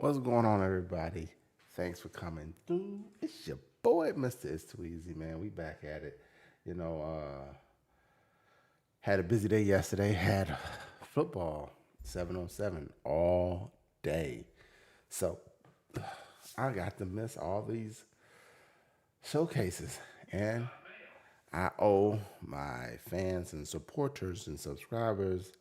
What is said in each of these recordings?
What's going on, everybody? Thanks for coming through. It's your boy, Mr. It's Too Easy, man. We back at it. You know, had a busy day yesterday. Had football, 7 on 7 all day. So I got to miss all these showcases. And I owe my fans and supporters and subscribers,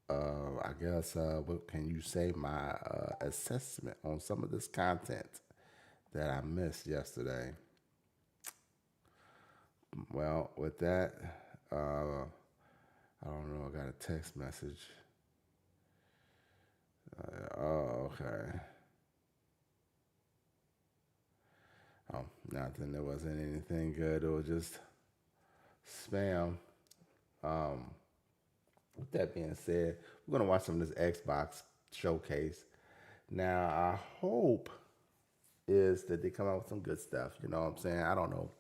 I guess, what can you say, my assessment on some of this content that I missed yesterday. Well, with that, I don't know, I got a text message. Oh, okay. Oh, nothing. There wasn't anything good. It was just spam. Um, with that being said, we're gonna watch some of this Xbox showcase. Now, our hope is that they come out with some good stuff. You know what I'm saying? I don't know.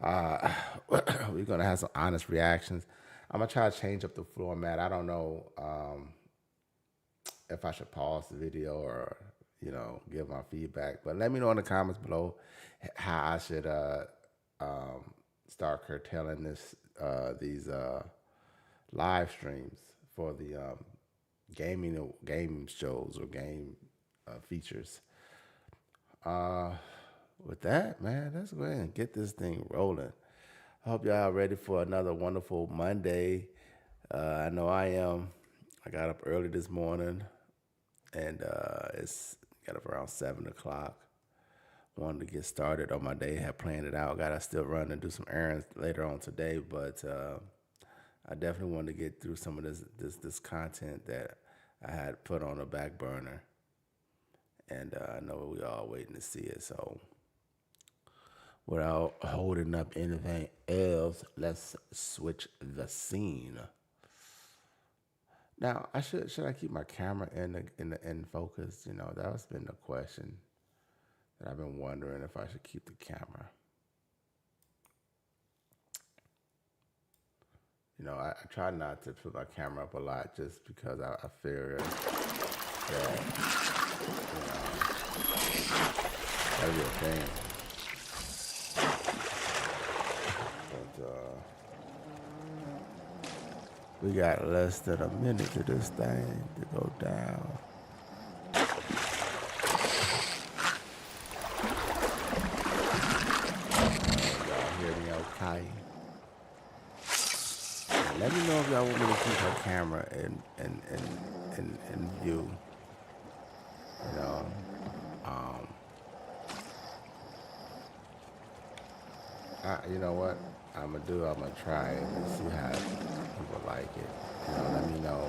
Uh, we're gonna have some honest reactions. I'm gonna try to change up the format. I don't know if I should pause the video or give my feedback. But let me know in the comments below how I should start curtailing these live streams for the game shows or game features. With that, man, let's go ahead and get this thing rolling. I hope y'all ready for another wonderful Monday. I know I am. I got up early this morning, and it's got up around 7 o'clock. Wanted to get started on my day. Had planned it out. Got to still run and do some errands later on today, but I definitely wanted to get through some of this content that I had put on the back burner, and I know we all waiting to see it. So, without holding up anything else, let's switch the scene. Now, should I keep my camera in focus? That's been the question that I've been wondering if I should keep the camera. I try not to put my camera up a lot just because I fear that that'll be a thing. But we got less than a minute to this thing to go down. Y'all hear me okay? Let me know if y'all want me to keep my camera in view. You know what I'm gonna do? I'm gonna try it and see how people like it. Let me know.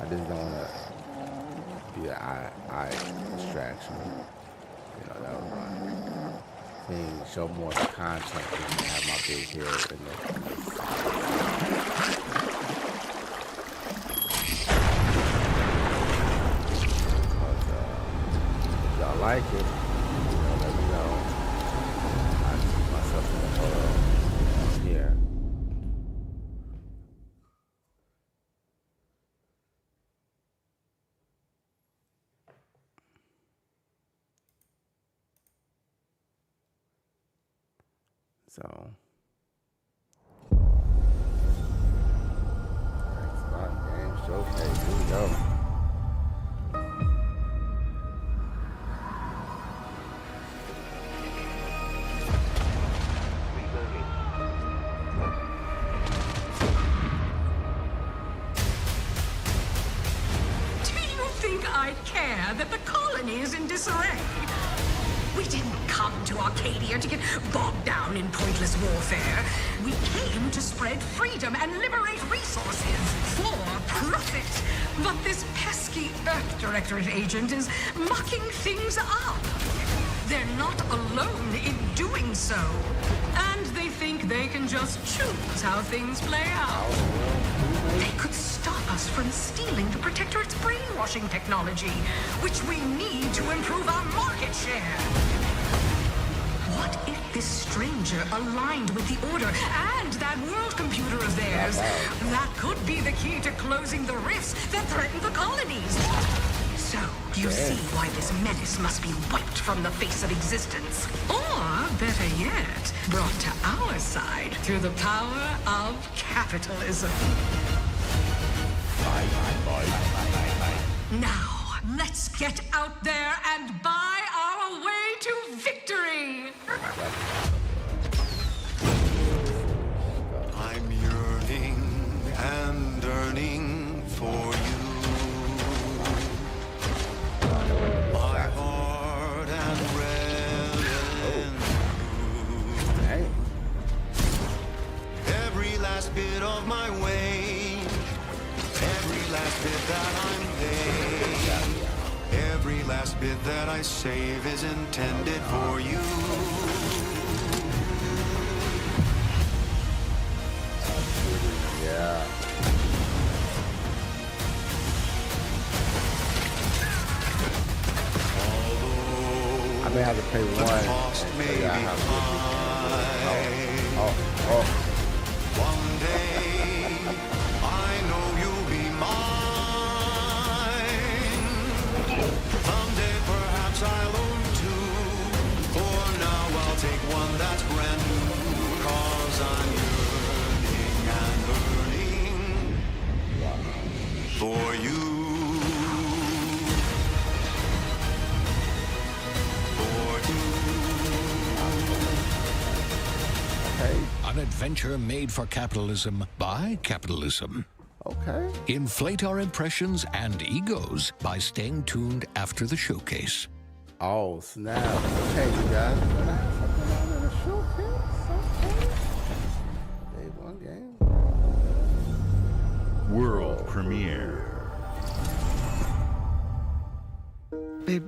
I just don't wanna be an eye distraction. That was my thing. Show more of the content and have my big head in the if y'all like it, let me know. I keep myself in the photo here. So, Xbox Game Showcase, here we go. I'd care that the colony is in disarray. We didn't come to Arcadia to get bogged down in pointless warfare. We came to spread freedom and liberate resources for profit. But this pesky Earth Directorate agent is mucking things up. They're not alone in doing so. And they think they can just choose how things play out. They could stop us from stealing the Protectorate's brainwashing technology, which we need to improve our market share. What if this stranger aligned with the Order and that world computer of theirs? That could be the key to closing the rifts that threaten the colonies. So, You see why this menace must be wiped from the face of existence. Or, better yet, brought to our side through the power of capitalism. Now, let's get out there and buy our way to victory! I'm yearning and yearning for you. My heart and red and blue. Every last bit of my way, every last bit that I'm paid, every last bit that I save is intended for you. Yeah. I may have to play one and show y'all how to do it. Oh. One day, I know you'll be mine. Someday, perhaps I'll own two. For now, I'll take one that's brand new. 'Cause I'm yearning and yearning for you. An adventure made for capitalism by capitalism. Okay. Inflate our impressions and egos by staying tuned after the showcase. Oh, snap. Okay, you guys. We're gonna have something on in the showcase. Okay. Day one game. World premiere. Babe,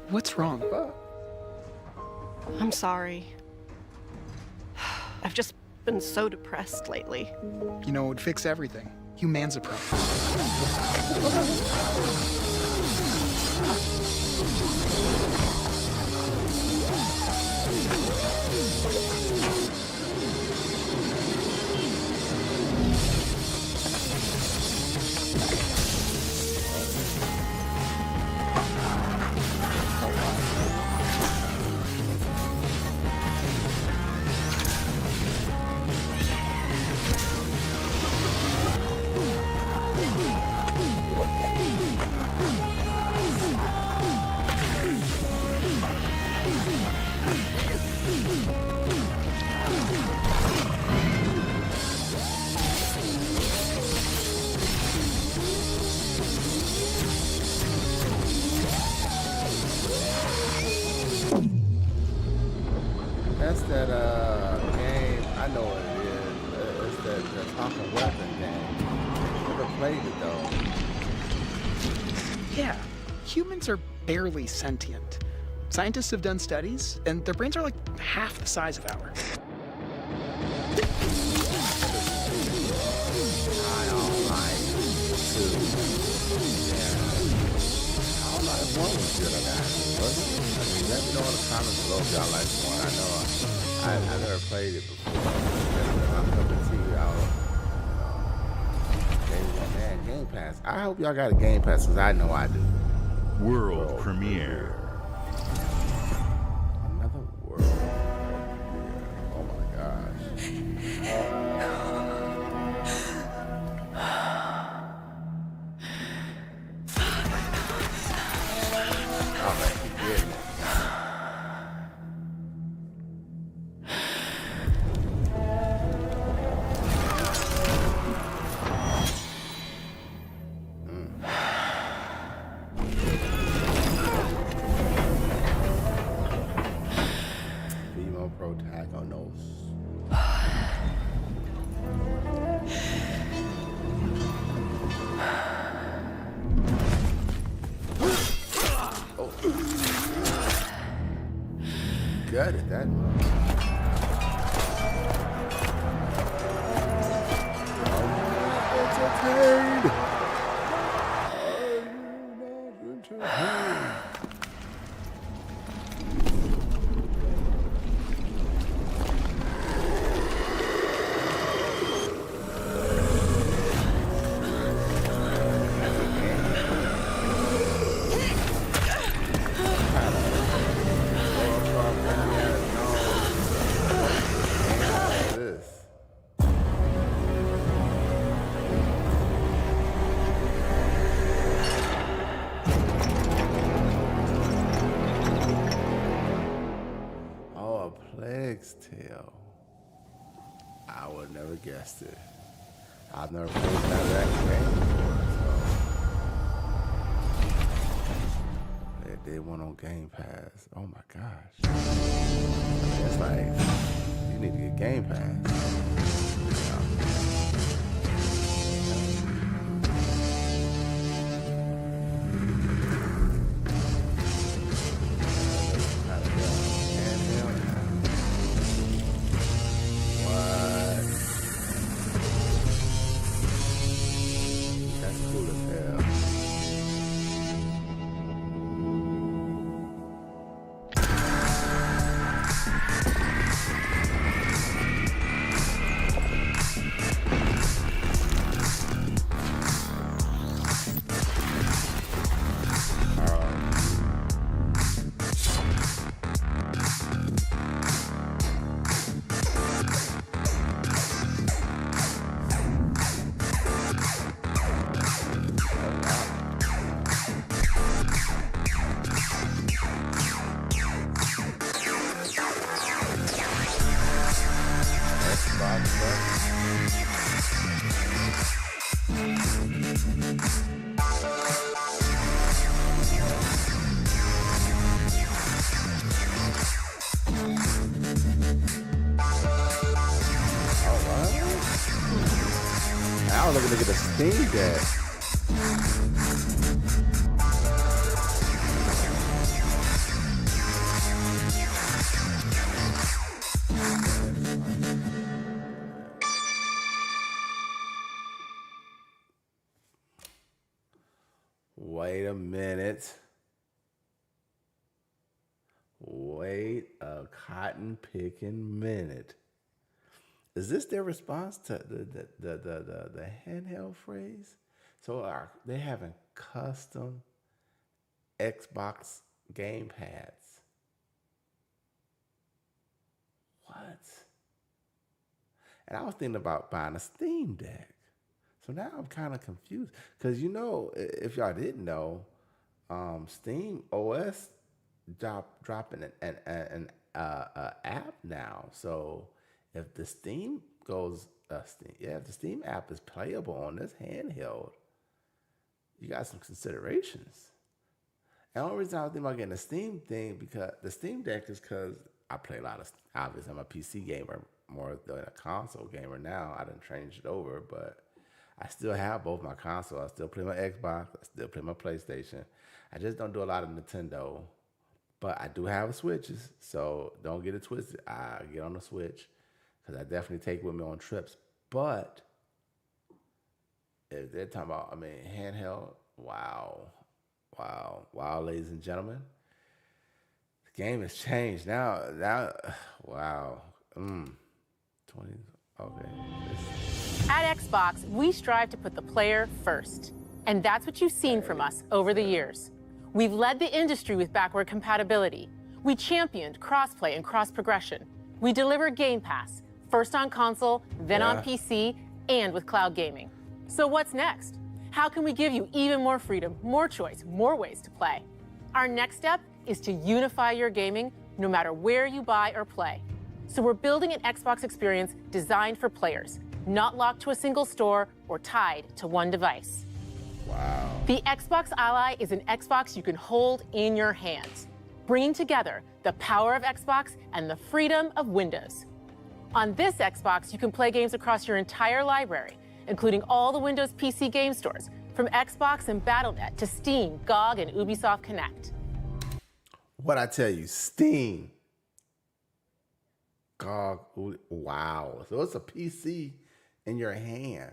what's wrong? I'm sorry. I've just been so depressed lately. You know, it would fix everything. Humanzapro. That's that game. I know what it is. It's that talking weapon game. Never played it though. Yeah, humans are barely sentient. Scientists have done studies, and their brains are like half the size of ours. I don't like two. Yeah. I don't know if one was good or not. Was it? I mean, let me know in the comments below if y'all like one. I know I never played it before. I'm coming to you out. Man, Game Pass. I hope y'all got a Game Pass because I know I do. World premiere. Another world premiere. Oh my gosh. Oh man, goodness. Vimo protagonist. Gutted that much. Entertained. I would never guessed it. I've never played that game before, so they did one on Game Pass. Oh my gosh. It's like you need to get Game Pass. I was looking to get a Steam Deck. Wait a minute. Wait a cotton picking minute. Is this their response to the handheld phrase? So are they having custom Xbox game pads? What? And I was thinking about buying a Steam Deck. So now I'm kind of confused. Because, you know, if y'all didn't know, Steam OS dropping an app now. So if the Steam goes, if the Steam app is playable on this handheld, you got some considerations. And the only reason I was thinking about getting a Steam thing, because the Steam Deck is because I play a lot of, obviously I'm a PC gamer more than a console gamer now. I done changed it over, but I still have both my consoles. I still play my Xbox. I still play my PlayStation. I just don't do a lot of Nintendo, but I do have Switches, so don't get it twisted. I get on the Switch because I definitely take it with me on trips. But if they're talking about, handheld, wow, ladies and gentlemen, the game has changed now. Wow, 20. Okay. At Xbox, we strive to put the player first. And that's what you've seen from us over the years. We've led the industry with backward compatibility. We championed crossplay and cross-progression. We delivered Game Pass, first on console, then on PC, and with cloud gaming. So what's next? How can we give you even more freedom, more choice, more ways to play? Our next step is to unify your gaming no matter where you buy or play. So we're building an Xbox experience designed for players, not locked to a single store or tied to one device. Wow. The Xbox Ally is an Xbox you can hold in your hands, bringing together the power of Xbox and the freedom of Windows. On this Xbox, you can play games across your entire library, including all the Windows PC game stores, from Xbox and Battle.net to Steam, GOG, and Ubisoft Connect. What I tell you, Steam, GOG, wow. So it's a PC in your hand.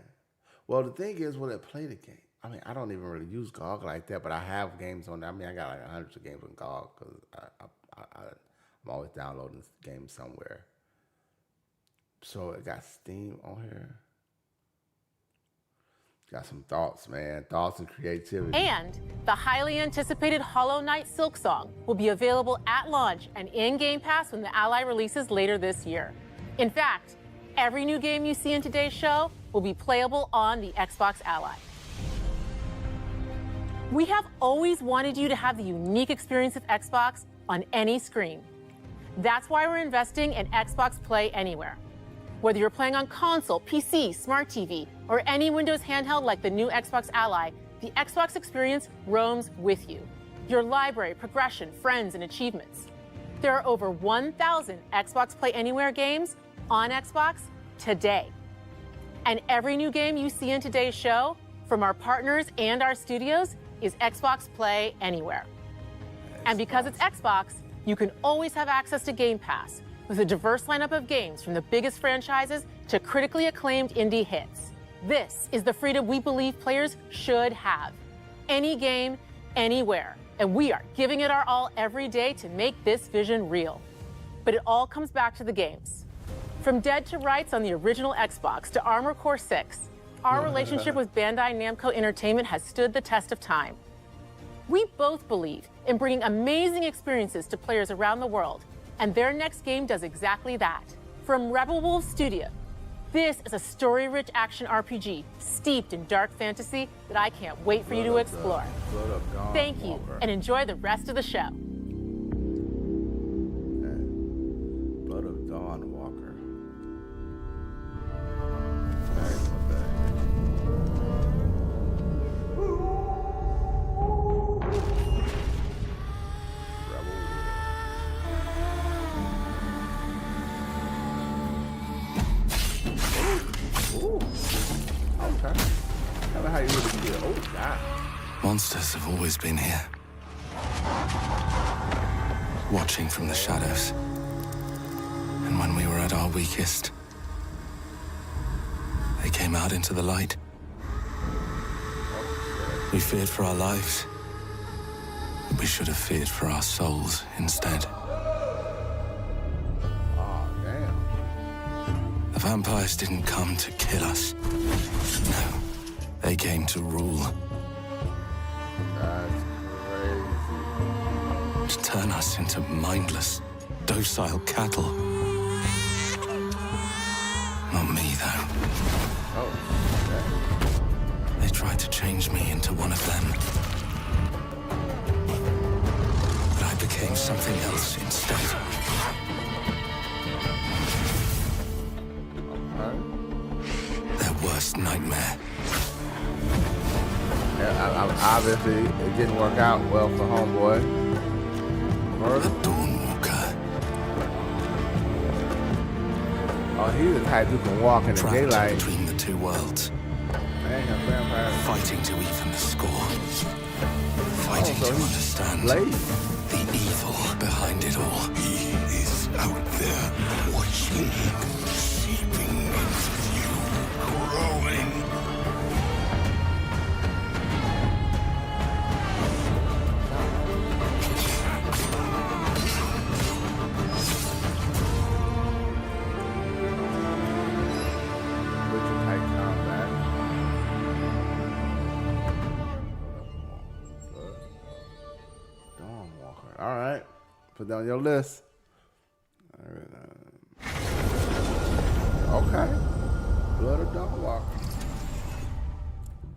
Well, the thing is, will it play the game? I don't even really use GOG like that, but I have games on there. I got like hundreds of games on GOG because I'm always downloading games somewhere. So it got Steam on here. Got some thoughts, man. Thoughts and creativity. And the highly anticipated Hollow Knight Silksong will be available at launch and in Game Pass when the Ally releases later this year. In fact, every new game you see in today's show will be playable on the Xbox Ally. We have always wanted you to have the unique experience of Xbox on any screen. That's why we're investing in Xbox Play Anywhere. Whether you're playing on console, PC, smart TV, or any Windows handheld like the new Xbox Ally, the Xbox experience roams with you. Your library, progression, friends, and achievements. There are over 1,000 Xbox Play Anywhere games on Xbox today. And every new game you see in today's show, from our partners and our studios, is Xbox Play Anywhere. And because it's Xbox, you can always have access to Game Pass with a diverse lineup of games from the biggest franchises to critically acclaimed indie hits. This is the freedom we believe players should have. Any game, anywhere. And we are giving it our all every day to make this vision real. But it all comes back to the games. From Dead to Rights on the original Xbox to Armored Core 6, our relationship with Bandai Namco Entertainment has stood the test of time. We both believe in bringing amazing experiences to players around the world, and their next game does exactly that. From Rebel Wolves Studio, this is a story-rich action RPG steeped in dark fantasy that I can't wait for you to explore. Thank you, and enjoy the rest of the show. Blood of Dawn Walker. How you really feel? Oh, God. Monsters have always been here. Watching from the shadows. And when we were at our weakest, they came out into the light. We feared for our lives. But we should have feared for our souls instead. Oh, damn. The vampires didn't come to kill us. No. They came to rule. That's crazy. To turn us into mindless, docile cattle. Not me, though. Oh, They tried to change me into one of them. But I became something else instead. Their worst nightmare. Obviously, it didn't work out well for Homeboy. The Dawnwalker. Oh, he's the type who can walk in the Trapped daylight. between the two worlds. Man, a vampire. Fighting to even the score. Fighting so to he's understand Blade. the evil behind it all. He is out there watching, seeping into you, growing. All right, put that on your list. Okay, Blood of Dawnwalker.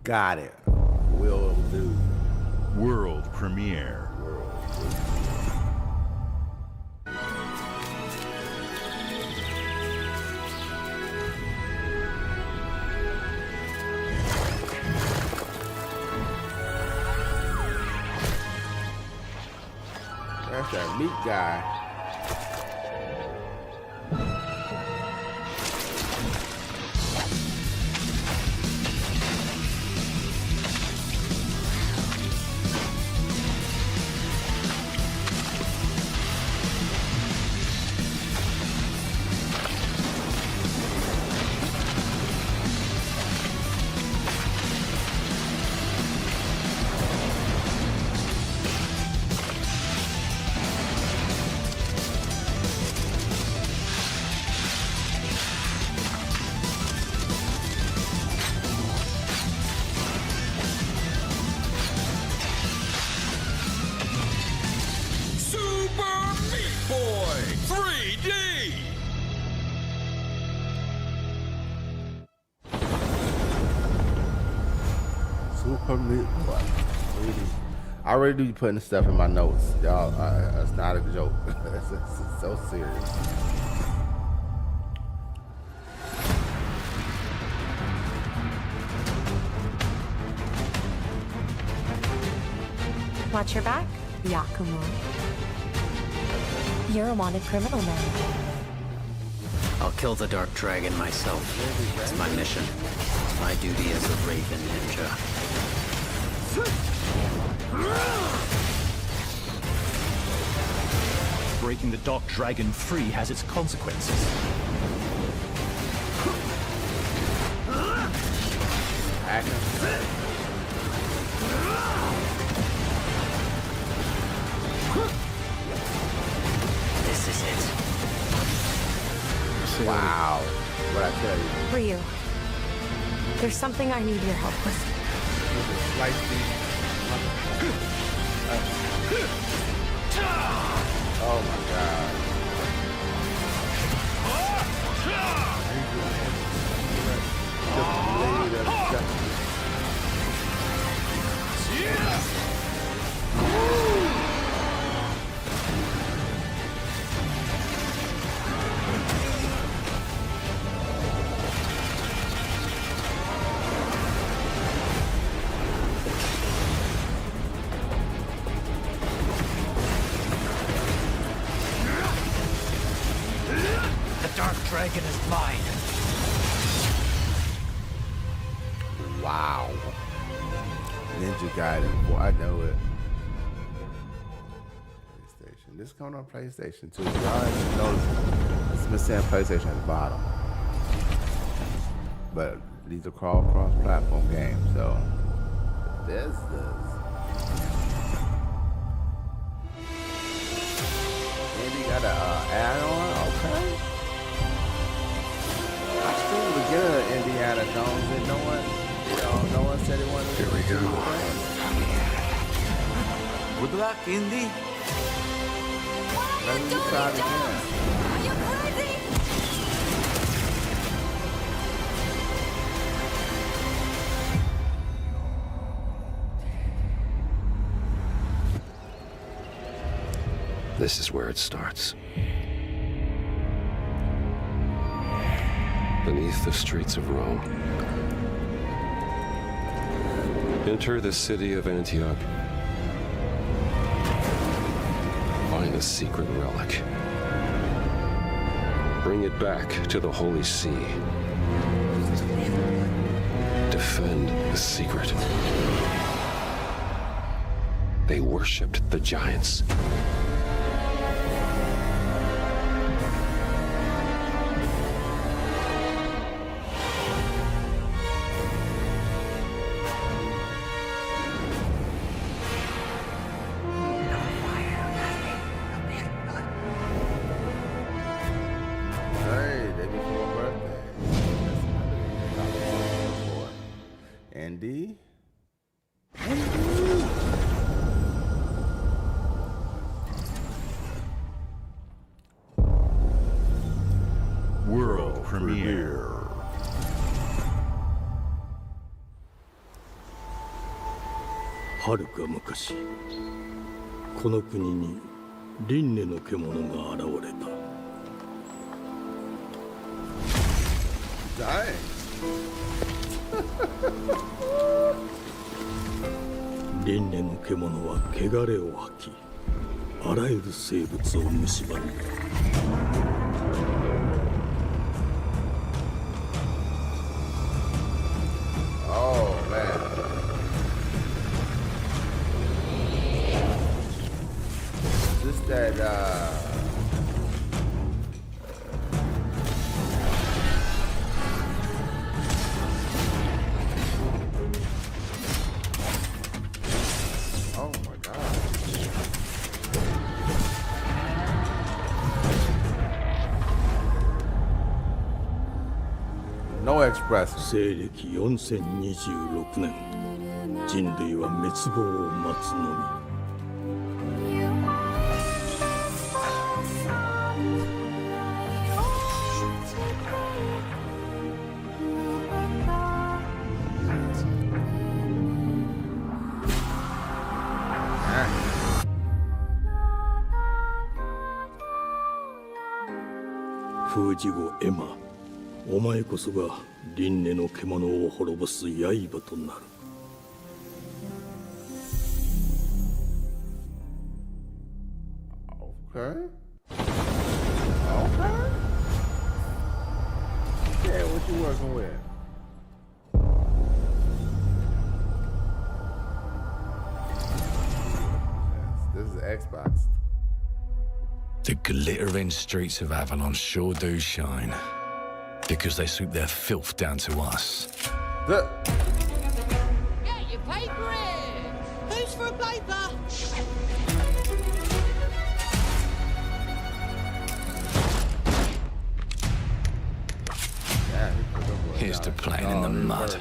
Got it. Will do. World premiere. That's that meat guy. Super Meat Boy. I already do be putting stuff in my notes, y'all. It's not a joke. It's so serious. Watch your back, Yakumo. You're a wanted criminal now. I'll kill the Dark Dragon myself. It's my mission. My duty as a Raven Ninja. Breaking the Dark Dragon free has its consequences. This is it. Wow. What I tell you? Ryu, there's something I need your help with. Oh my God. The Dark Dragon is mine. Wow. Ninja Gaiden. Boy, I know it. PlayStation. This is coming on PlayStation too. Y'all notice it's been saying PlayStation at the bottom. But these are cross-platform games, so this does. And you got a add-on, okay. I still beginning of Indiana Jones and no one said it wanted to. Here we go. Good luck, Indy. Let me try it again. Are you crazy? This is where it starts. Beneath the streets of Rome. Enter the city of Antioch. Find a secret relic. Bring it back to the Holy See. Defend the secret. They worshipped the giants. Andy? World premiere. はるか昔、この国に輪廻の獣が現れた。輪廻の獣は汚れを吐き、あらゆる生物を蝕んだ。Oh man. Is this that oh my God. No express. 西暦4026年、人類は滅亡を待つのみ。封じ子エマ、お前こそが輪廻の獣を滅ぼす刃となる。Okay. Okay. Yeah, what you working with? This is Xbox. The glittering streets of Avalon sure do shine. Because they swoop their filth down to us. Get your paper in! Who's for a paper? Here's to playing in the mud.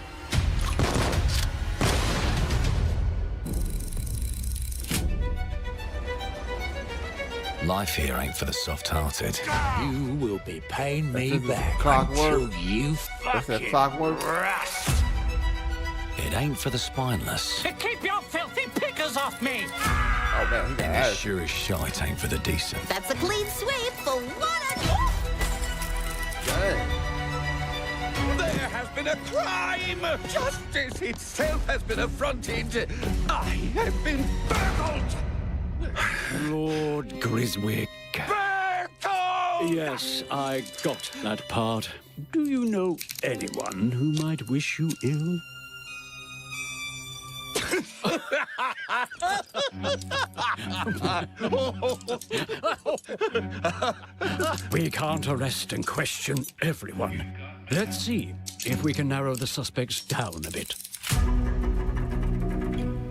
Life here ain't for the soft-hearted. You will be paying me back Clockwork. until you What's that, fucking Clockwork? rust. It ain't for the spineless. Keep your filthy pickers off me! Oh man, he got And it attitude. sure as shite ain't for the decent. That's a clean sweep for one. Dang. There has been a crime! Justice itself has been affronted! I have been burgled! Lord Griswick. Burgled! Yes, I got that part. Do you know anyone who might wish you ill? We can't arrest and question everyone. Let's see if we can narrow the suspects down a bit.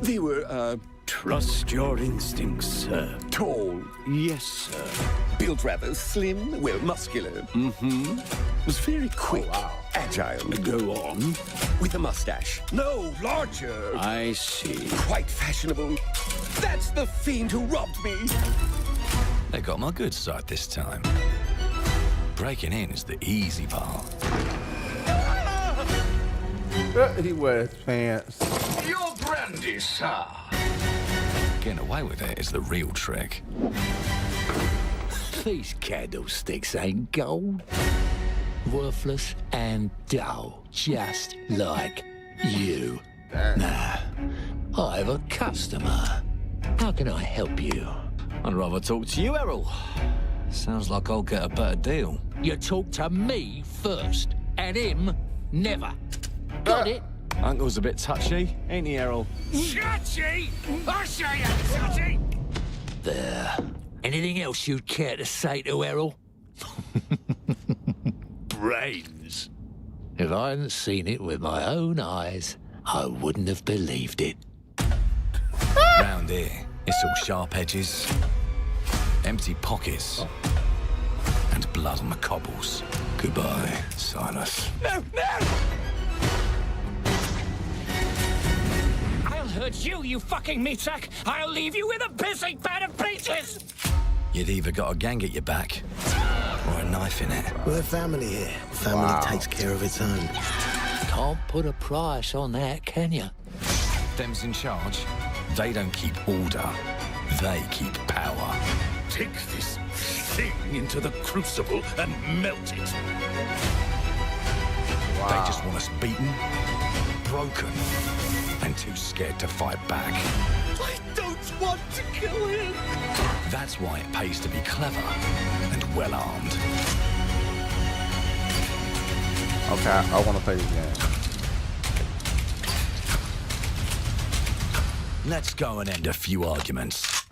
They were, Trust your instincts, sir. tall, Yes, sir. built rather slim, well, muscular. Mm-hmm. Was very quick, agile, Go on. with a mustache. No, larger. I see. Quite fashionable. That's the fiend who robbed me. They got my good side this time. Breaking in is the easy part. He wears pants. Your brandy, sir. Getting away with it is the real trick. These candlesticks ain't gold. Worthless and dull, just like you. Nah, I have a customer. How can I help you? I'd rather talk to you, Errol. Sounds like I'll get a better deal. You talk to me first, and him never. Got it? Uncle's a bit touchy, ain't he, Errol? Touchy? I'll show you, touchy. There. Anything else you'd care to say to Errol? Brains. If I hadn't seen it with my own eyes, I wouldn't have believed it. Round here, it's all sharp edges, empty pockets, and blood on the cobbles. Goodbye, Silas. No, no! I'll hurt you, you fucking meatsack! I'll leave you with a pissing bed of peaches! You'd either got a gang at your back, or a knife in it. We're family here. Family takes care of its own. Can't put a price on that, can you? Them's in charge. They don't keep order. They keep power. Take this thing into the crucible and melt it. They just want us beaten, broken, and too scared to fight back. I don't want to kill him. That's why it pays to be clever and well-armed. Okay, I want to play this game. Let's go and end a few arguments.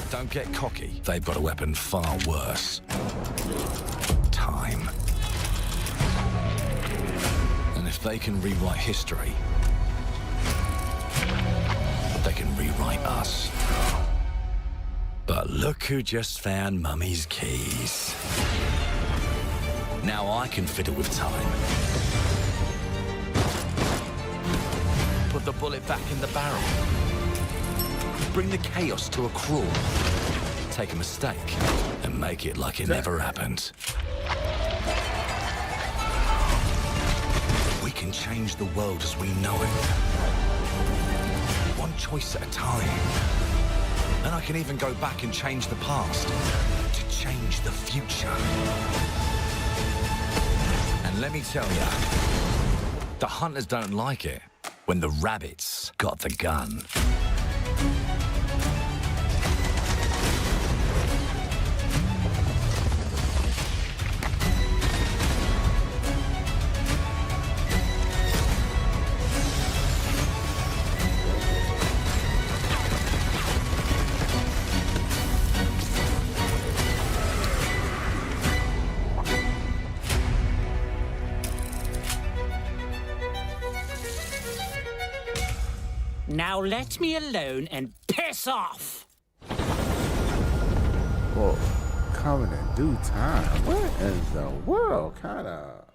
Don't get cocky. They've got a weapon far worse. Time. And if they can rewrite history, they can rewrite us. But look who just found Mummy's keys. Now I can fiddle with time. Put the bullet back in the barrel. Bring the chaos to a crawl. Take a mistake and make it like it never happened. We can change the world as we know it. One choice at a time. And I can even go back and change the past to change the future. And let me tell you, the hunters don't like it. when the rabbits got the gun. Now let me alone and piss off! Well, coming in due time. What in the world kind of...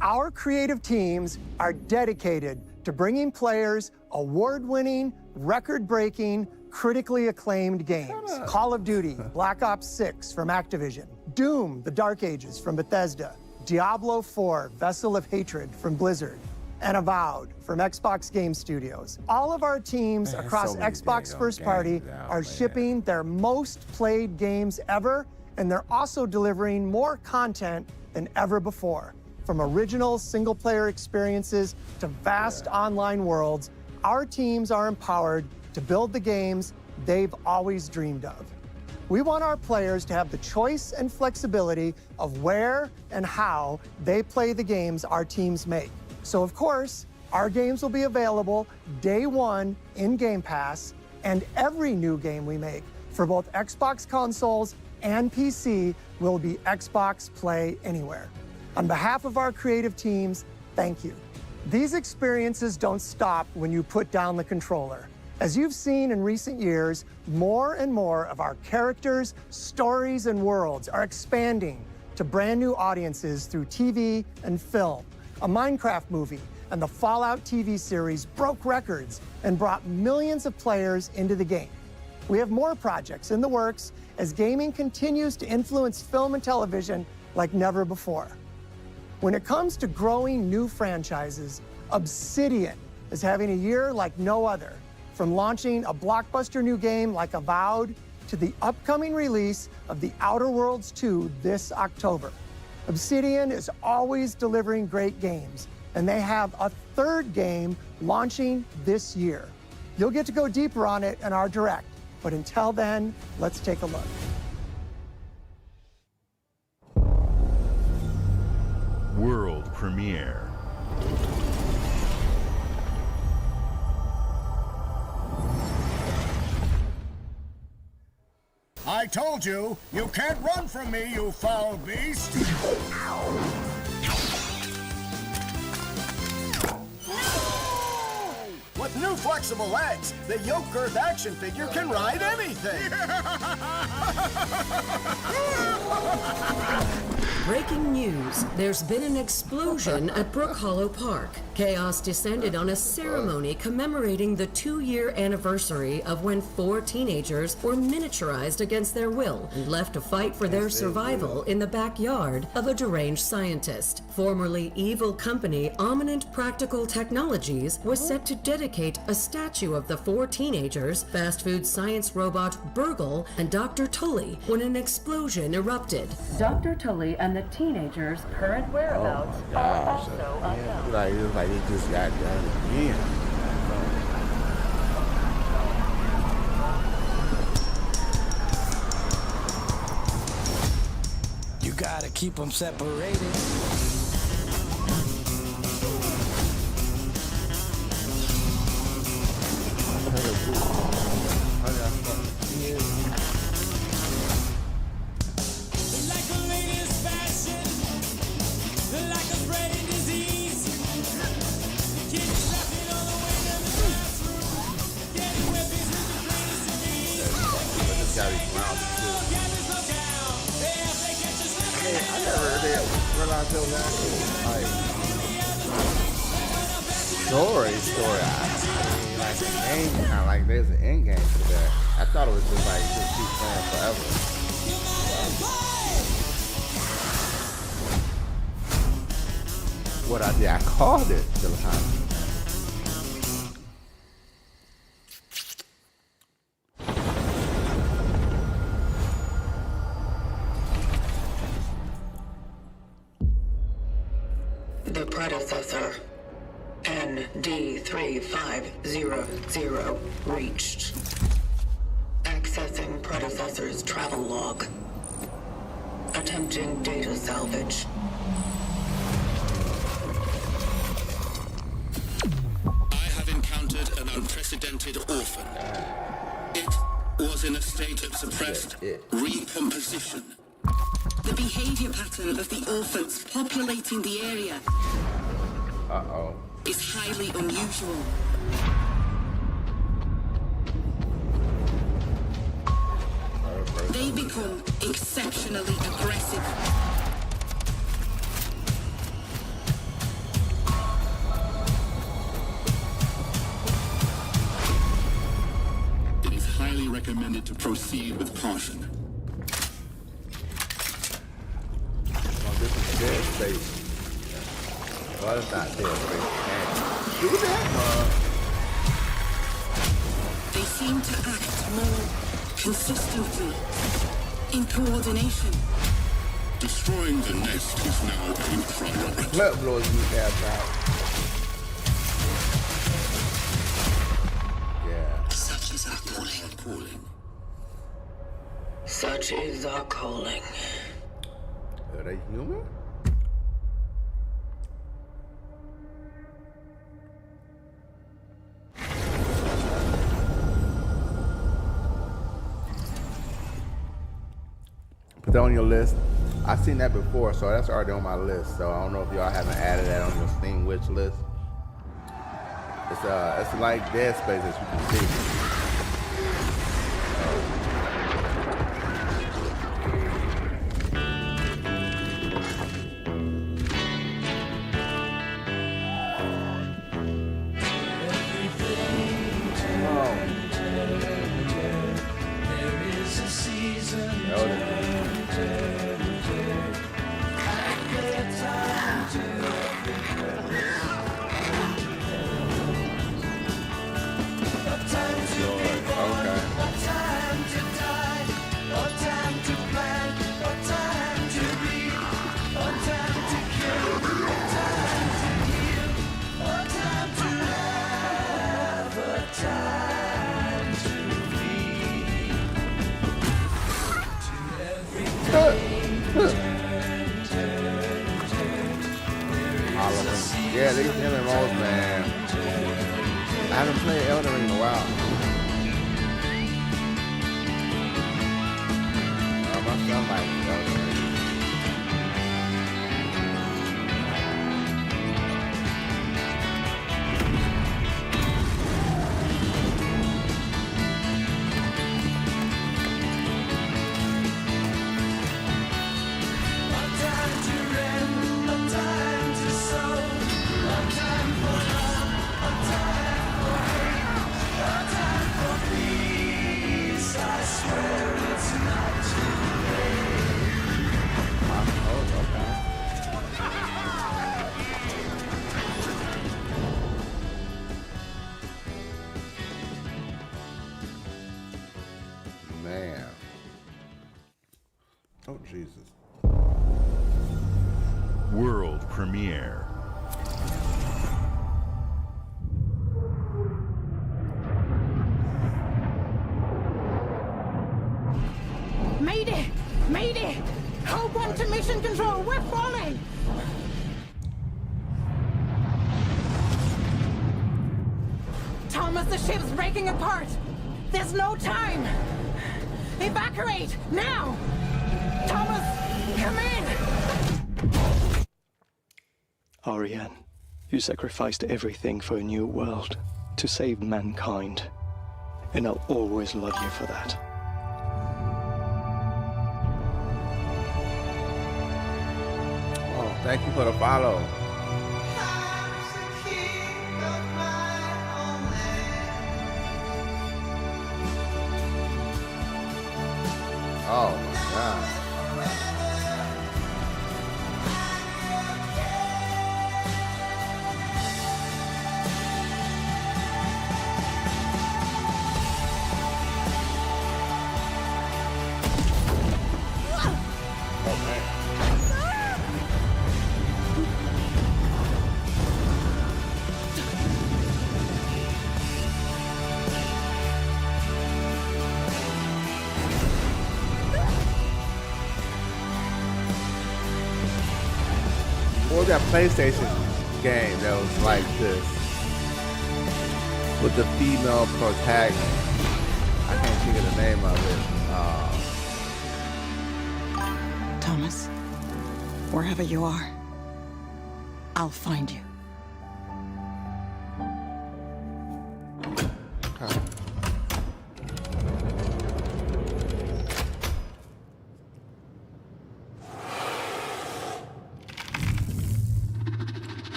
Our creative teams are dedicated to bringing players award-winning, record-breaking, critically acclaimed games. Call of Duty, Black Ops 6 from Activision, Doom, The Dark Ages from Bethesda, Diablo 4, Vessel of Hatred from Blizzard, and Avowed from Xbox Game Studios. All of our teams across Xbox First Party are shipping their most played games ever, and they're also delivering more content than ever before. From original single-player experiences to vast online worlds, our teams are empowered to build the games they've always dreamed of. We want our players to have the choice and flexibility of where and how they play the games our teams make. So, of course, our games will be available day one in Game Pass, and every new game we make for both Xbox consoles and PC will be Xbox Play Anywhere. On behalf of our creative teams, thank you. These experiences don't stop when you put down the controller. As you've seen in recent years, more and more of our characters, stories, and worlds are expanding to brand new audiences through TV and film. A Minecraft movie and the Fallout TV series broke records and brought millions of players into the game. We have more projects in the works as gaming continues to influence film and television like never before. When it comes to growing new franchises, Obsidian is having a year like no other, from launching a blockbuster new game like Avowed to the upcoming release of The Outer Worlds 2 this October. Obsidian is always delivering great games, and they have a third game launching this year. You'll get to go deeper on it in our Direct, but until then, let's take a look. World premiere. I told you, you can't run from me, you foul beast! With new flexible legs, the yoke girth action figure can ride anything! Breaking news. There's been an explosion at Brook Hollow Park. Chaos descended on a ceremony commemorating the 2-year anniversary of when 4 teenagers were miniaturized against their will and left to fight for their survival in the backyard of a deranged scientist. Formerly evil company Ominent Practical Technologies was set to dedicate a statue of the 4 teenagers, fast food science robot Burgle, and Dr. Tully when an explosion erupted. Dr. Tully and the teenagers' current whereabouts are also unknown. It's like it just got done again. You gotta keep them separated. Story. I mean, like the game, kind of like there's an end game to that. I thought it was just like just keep playing forever. What I did, I called it Philip. The predecessor. ND3500 reached. Accessing predecessor's travel log. Attempting data salvage. I have encountered an unprecedented orphan. It was in a state of suppressed recomposition. The behavior pattern of the orphans populating the area is highly unusual. They become exceptionally aggressive. It is highly recommended to proceed with caution. This is dead space. Well, it's not dead space. Do that, They seem to act more consistently, in coordination. Destroying the nest is now a priority. Let blows you guys out. Yeah. Such is our calling. Such is our calling. Are they human? Put that on your list. I've seen that before, so that's already on my list. So I don't know if y'all haven't added that on your Steam wish list. It's like Dead Space, as you can see. Yeah, these MMOs, man. I haven't played Elden Ring in a while. My son likes Elden Ring. Man. Oh, Jesus. World premiere. Mayday! Mayday! Hold one to mission control. We're falling! Thomas, the ship's breaking apart. There's no time. Evacuate now! Thomas, come in! Ariane, you sacrificed everything for a new world to save mankind. And I'll always love you for that. Oh, thank you for the follow. Oh my God. that PlayStation game that was like this with the female protagonist? I can't think of the name of it. Thomas, wherever you are, I'll find you.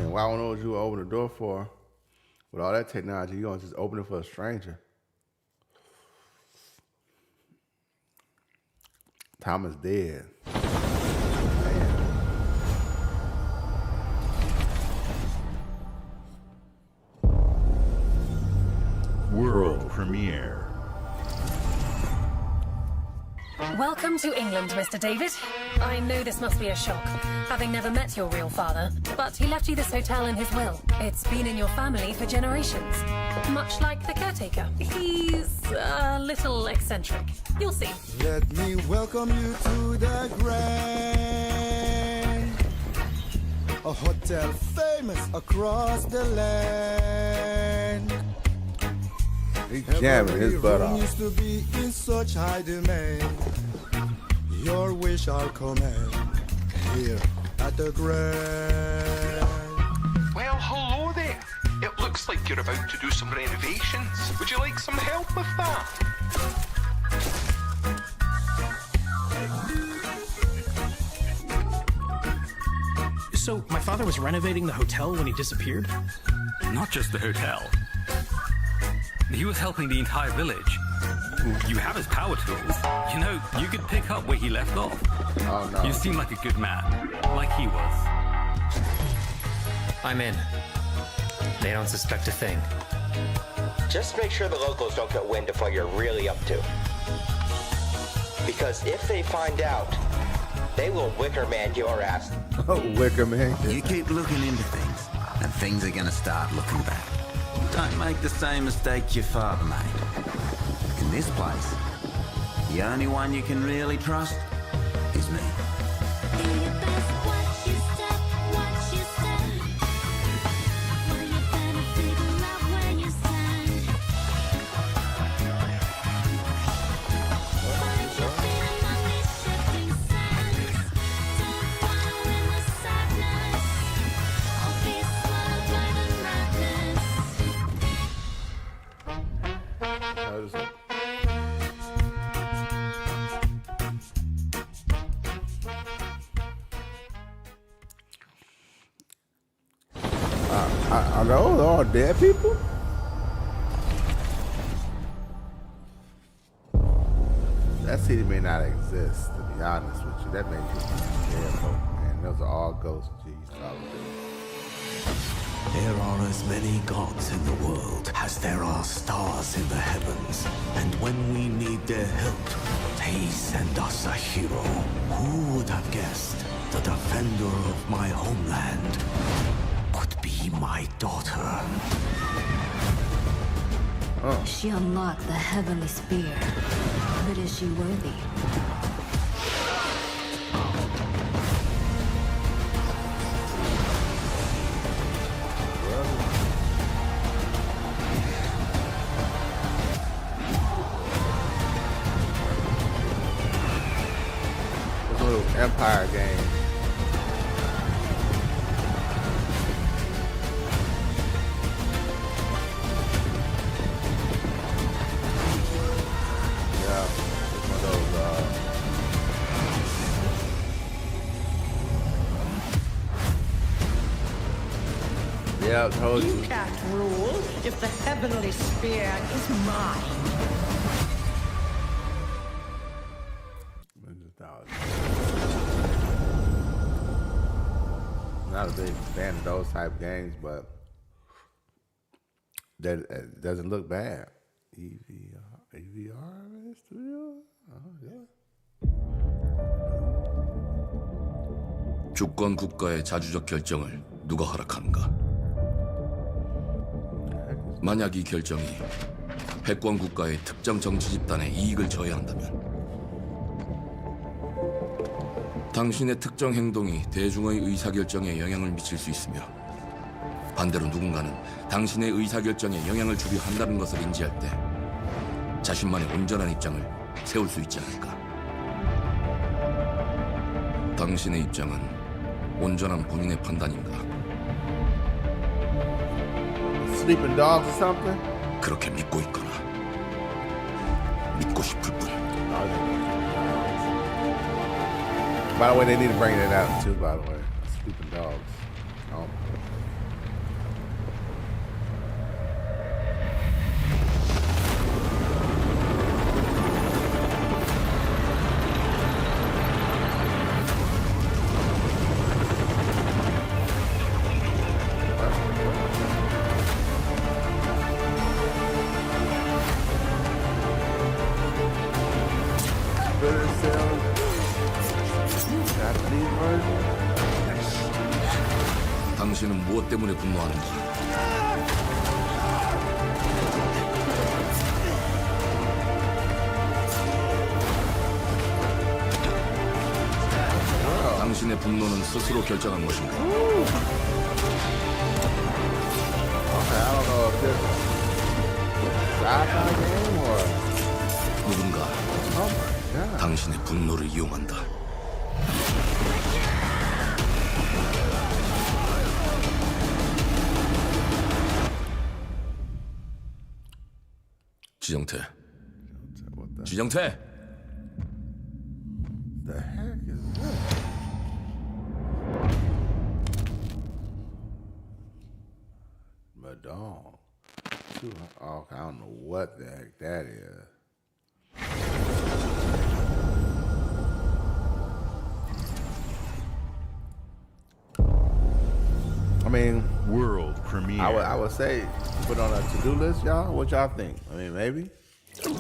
Well, I don't know what you open the door for. With all that technology, you don't just open it for a stranger. Thomas dead. World premiere. Welcome to England, Mr. David. I know this must be a shock, having never met your real father, but he left you this hotel in his will. It's been in your family for generations. Much like the caretaker. He's a little eccentric. You'll see. Let me welcome you to the Grand, a hotel famous across the land. He's jamming his butt off. Used to be in such high demand. Your wish I'll command here at the Grand. Well, hello there. It looks like you're about to do some renovations. Would you like some help with that? So, my father was renovating the hotel when he disappeared? Not just the hotel. He was helping the entire village. You have his power tools. You know, you could pick up where he left off. Oh, no. You seem like a good man, like he was. I'm in. They don't suspect a thing. Just make sure the locals don't get wind of what you're really up to. Because if they find out, they will Wicker Man your ass. Wicker Man. You keep looking into things, and things are gonna start looking back. Don't make the same mistake your father made. In this place, the only one you can really trust is me. Are those all dead people? That city may not exist, to be honest with you. That may just be dead folk, man. Those are all ghosts. Jeez, probably. There are as many gods in the world as there are stars in the heavens. And when we need their help, they send us a hero. Who would have guessed the defender of my homeland would be my daughter? She unlocked the heavenly spear, but is she worthy? This little Empire game. Yeah, told you. You can't rule if the heavenly spear is mine. Not a big fan of those type of games, but that doesn't look bad. EVR Studio? Oh, yeah. 주권 국가의 자주적 결정을 누가 허락하는가? 만약 이 결정이 패권 국가의 특정 정치 집단의 이익을 저해한다면 당신의 특정 행동이 대중의 의사결정에 영향을 미칠 수 있으며 반대로 누군가는 당신의 의사결정에 영향을 주려 한다는 것을 인지할 때 자신만의 온전한 입장을 세울 수 있지 않을까. 당신의 입장은 온전한 본인의 판단인가? Sleeping dogs or something? 그렇게 믿고 있거나 믿고 싶을 뿐. By the way, they need to bring that out too, by the way. Sleeping dogs. Oh. 당신은 무엇 때문에 분노하는지, 당신의 분노는 스스로 결정한 것인가? 누군가 당신의 분노를 이용한다. 지정태. 지정태. The heck is this? Madonna. Oh, I don't know what the heck that is. I mean, world premiere. I would say put on a to-do list, y'all. What y'all think? I mean, maybe. You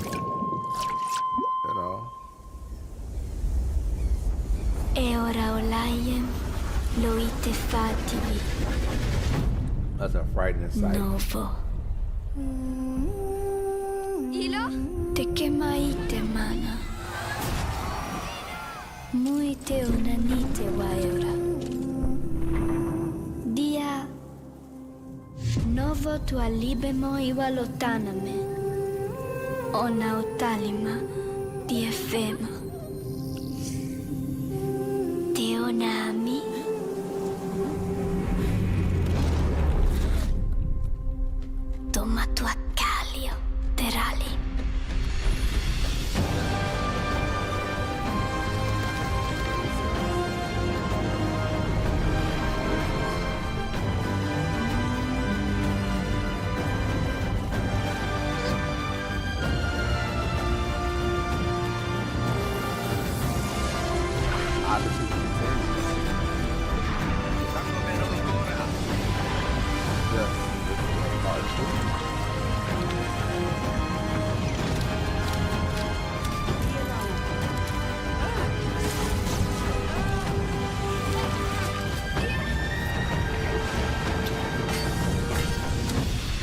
know. E ora Olaiem lo ite fativi. That's a frightening sight. Novo. Ilo? Te kemaite mana. Muite unanite waiora. Dia novo tua libemo iwalotaname. Ona otalima di efema. Te onami. Toma tua calio, terali.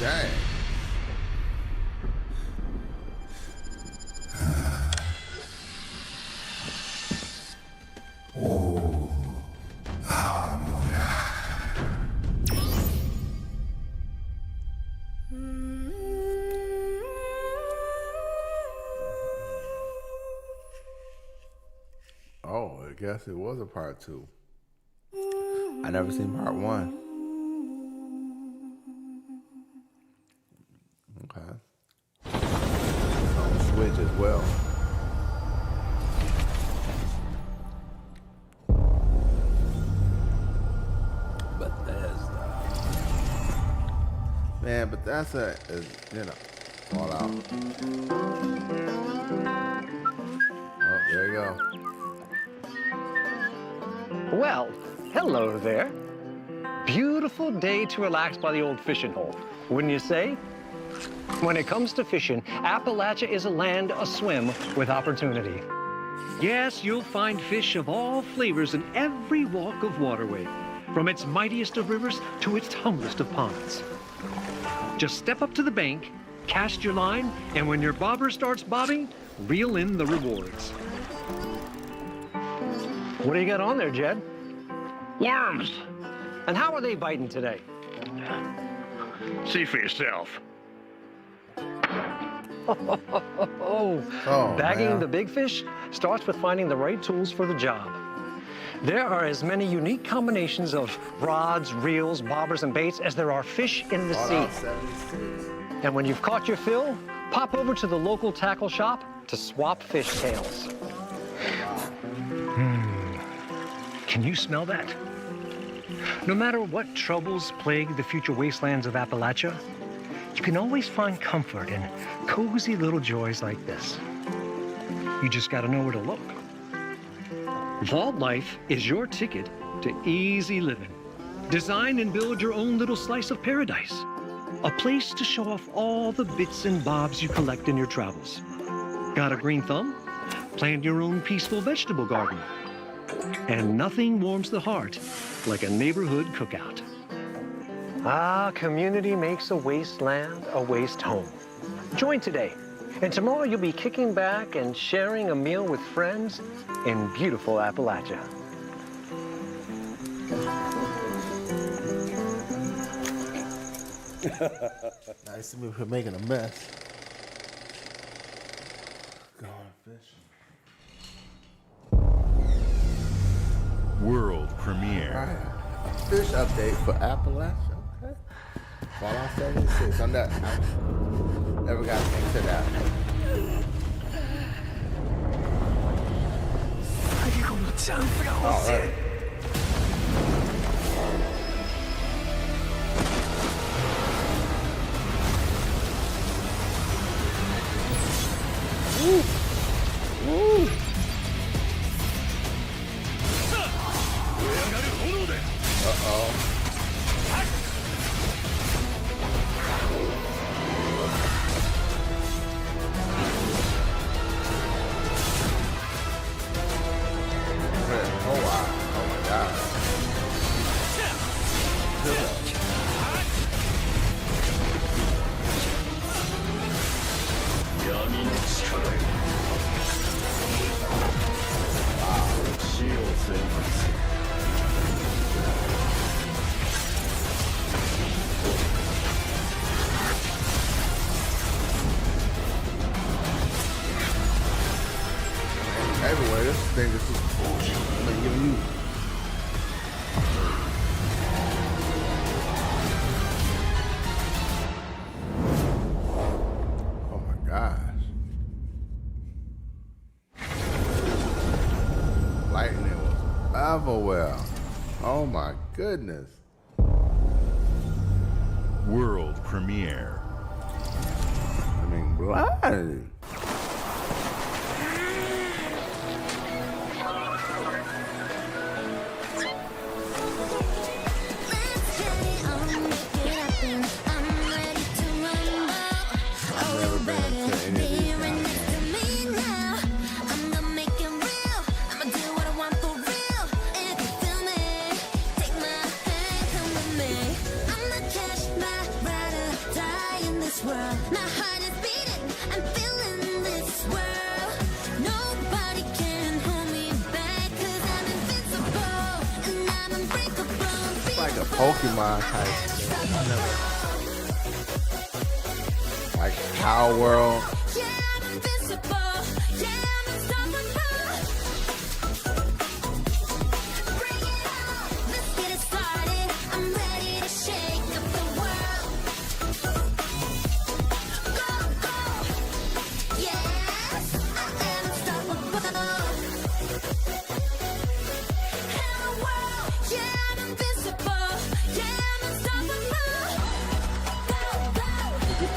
Dang. Oh, I guess it was a part 2. I never seen part 1. Okay. On the Switch as well. Bethesda. Man, Bethesda is, you know, all out. Oh, there you go. Well, hello there. Beautiful day to relax by the old fishing hole, wouldn't you say? When it comes to fishing, Appalachia is a land aswim with opportunity. Yes, you'll find fish of all flavors in every walk of waterway, from its mightiest of rivers to its humblest of ponds. Just step up to the bank, cast your line, and when your bobber starts bobbing, reel in the rewards. What do you got on there, Jed? Worms. And how are they biting today? See for yourself. Bagging man. the big fish starts with finding the right tools for the job. There are as many unique combinations of rods, reels, bobbers, and baits as there are fish in the sea. And when you've caught your fill, pop over to the local tackle shop to swap fish tails. Can you smell that? No matter what troubles plague the future wastelands of Appalachia, you can always find comfort in cozy little joys like this. You just gotta know where to look. Vault Life is your ticket to easy living. Design and build your own little slice of paradise. A place to show off all the bits and bobs you collect in your travels. Got a green thumb? Plant your own peaceful vegetable garden. And nothing warms the heart like a neighborhood cookout. Ah, community makes a wasteland a waste home. Join today, and tomorrow you'll be kicking back and sharing a meal with friends in beautiful Appalachia. Nice to meet you making a mess. Going fishing. World premiere. All right. A fish update for Appalachia. Okay. Fallout 76. I'm not. Never got into that. All right. Woo. Woo. Uh-oh. Oh, wow. Oh, my God. Everywhere, this thing is just bullshit. I'm gonna give you. Oh my gosh. Lightning was everywhere. Oh my goodness. World premiere. I mean, blood. Pokemon type. Like Power World.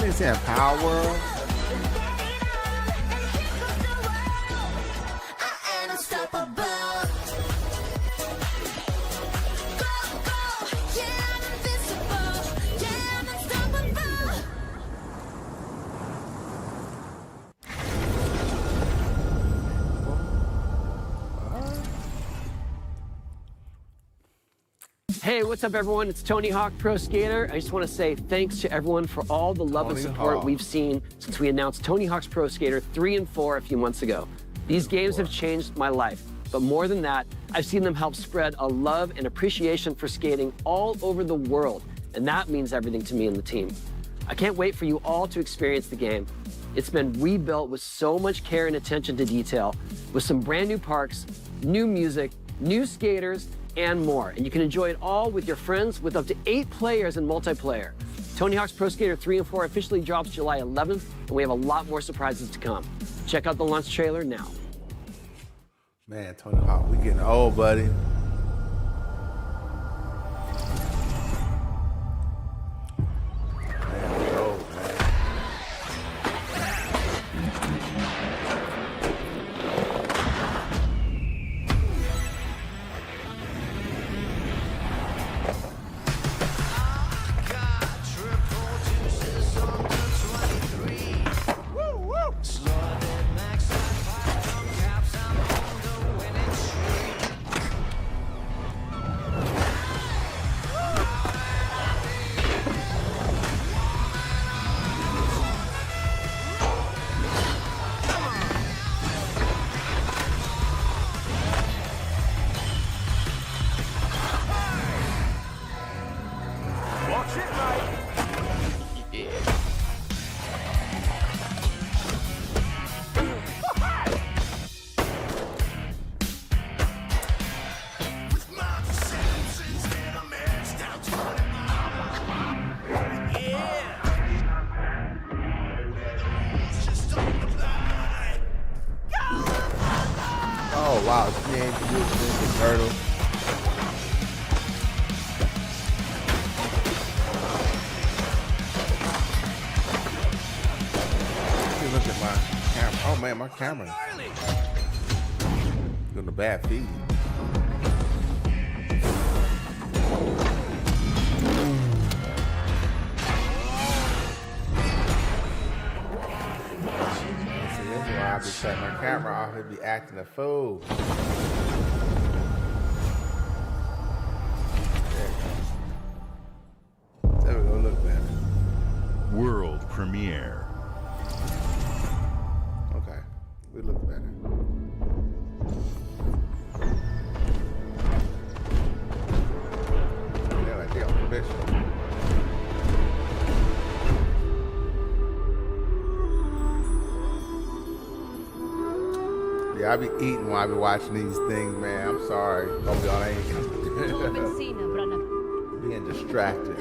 This in Power World. Hey, what's up, everyone? It's Tony Hawk Pro Skater. I just want to say thanks to everyone for all the love and support we've seen since we announced Tony Hawk's Pro Skater 3 and 4 a few months ago. These games have changed my life. But more than that, I've seen them help spread a love and appreciation for skating all over the world, and that means everything to me and the team. I can't wait for you all to experience the game. It's been rebuilt with so much care and attention to detail, with some brand new parks, new music, new skaters, and more. And you can enjoy it all with your friends with up to 8 players in multiplayer. Tony Hawk's Pro Skater 3 and 4 officially drops July 11th, and we have a lot more surprises to come. Check out the launch trailer now. Man, Tony Hawk, we getting old, buddy. Man, we old, man. Oh wow, Teenage Mutant Ninja Turtles. Look at my camera. Oh man, my camera. Doing a bad feed. I be shutting my camera off, it'd be acting a fool. There we go, look better. World premiere. Okay, we look better. Yeah, like they on permission. Yeah, I be eating while I be watching these things, man. I'm sorry. Hope y'all ain't being distracted.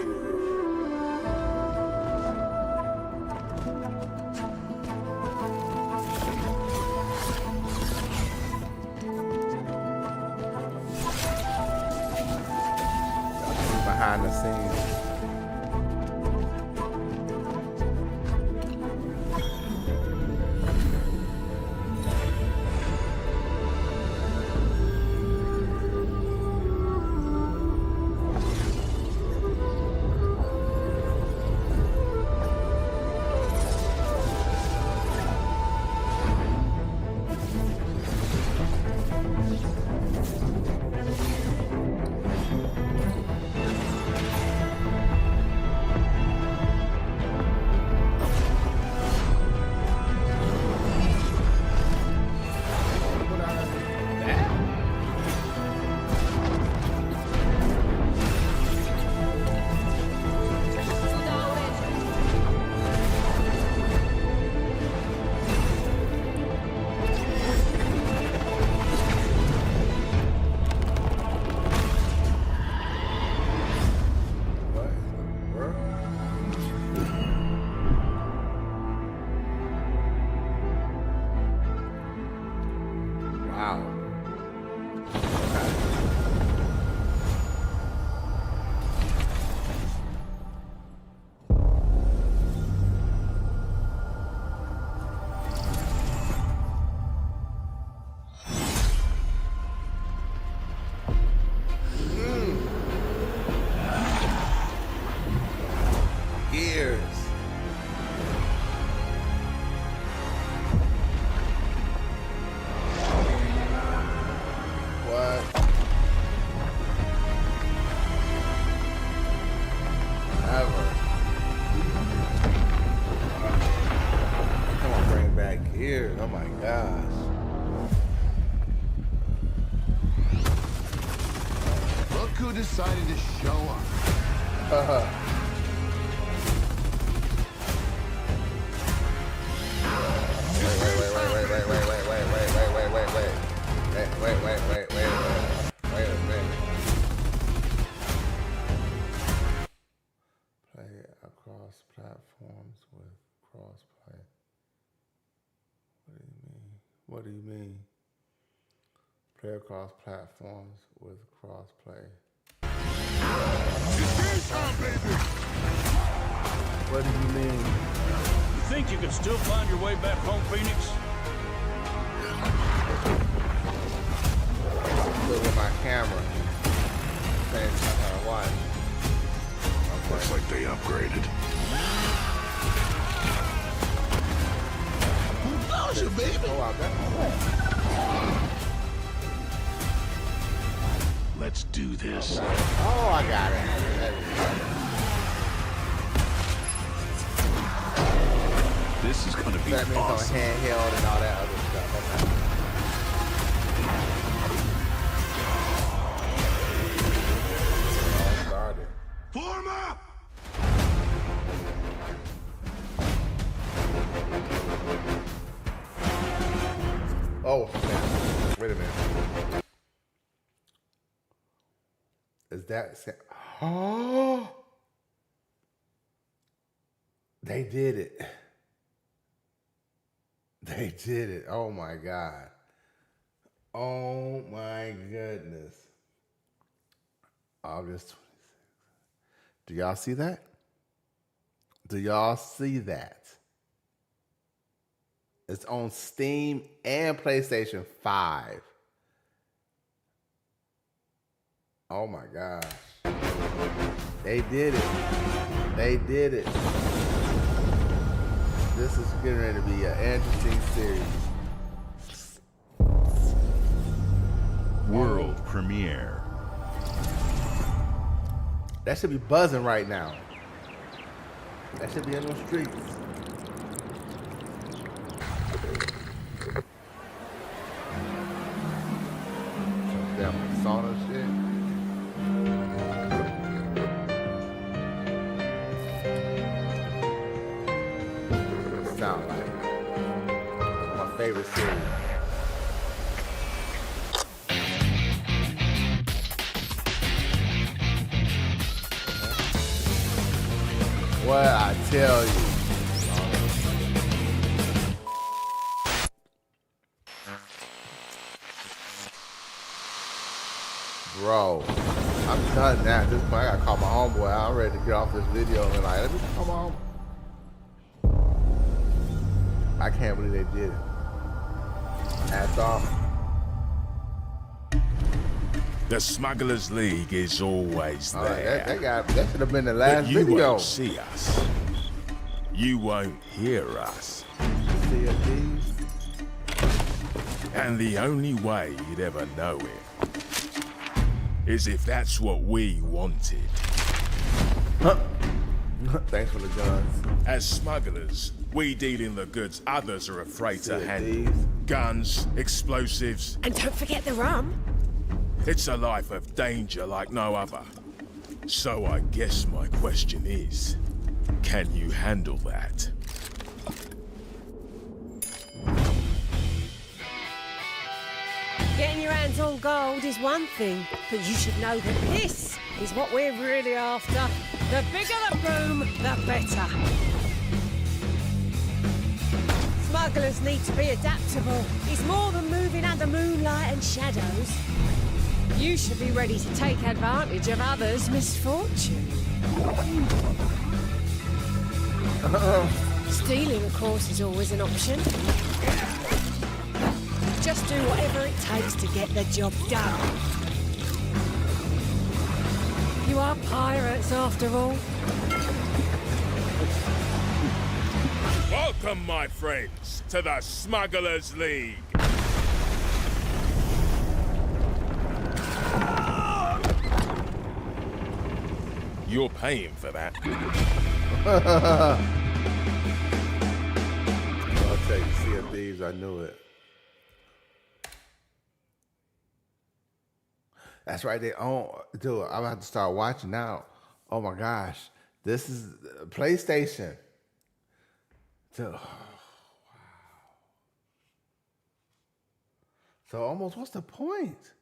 Behind the scenes. decided to show up. Wait a minute. Play across platforms with crossplay. What do you mean? Play across platforms with crossplay. What do you mean? You think you can still find your way back home, Phoenix? Look with my camera. Same time I watch. Looks like they upgraded. Bowser, baby! Oh, I got Let's do this. Oh, I got it. This is gonna be that means awesome. On handheld and all that other stuff. Started. Form up! Oh, snap. Wait a minute. Is that... Oh! They did it. They did it. Oh, my God. Oh, my goodness. August 26th. Do y'all see that? Do y'all see that? It's on Steam and PlayStation 5. Oh my gosh. They did it. They did it. This is getting ready to be an interesting series. World premiere. That should be buzzing right now. That should be in the streets. Damn sauna shit. Sound like my favorite series. What I tell you. Bro, I'm done now. At this point, I gotta call my homeboy. I'm ready to get off this video and like, let me come on. I can't believe they did it. Hats off. The Smugglers League is always there. That should have been the last but you video. won't see us. You won't hear us. See it, please? And the only way you'd ever know it is if that's what we wanted. Thanks for the guns. As smugglers, we deal in the goods others are afraid to handle. Guns, explosives. And don't forget the rum. It's a life of danger like no other. So I guess my question is, can you handle that? Getting your hands on gold is one thing, but you should know that this is what we're really after. The bigger the boom, the better. Smugglers need to be adaptable. It's more than moving under moonlight and shadows. You should be ready to take advantage of others' misfortune. Stealing, of course, is always an option. Just do whatever it takes to get the job done. You are pirates, after all. Welcome, my friends, to the Smugglers League. You're paying for that. I'll tell you, Sea of Thieves, I knew it. That's right. They own. Dude, I'm gonna have to start watching now. Oh my gosh, this is PlayStation. Dude, wow. So almost, what's the point?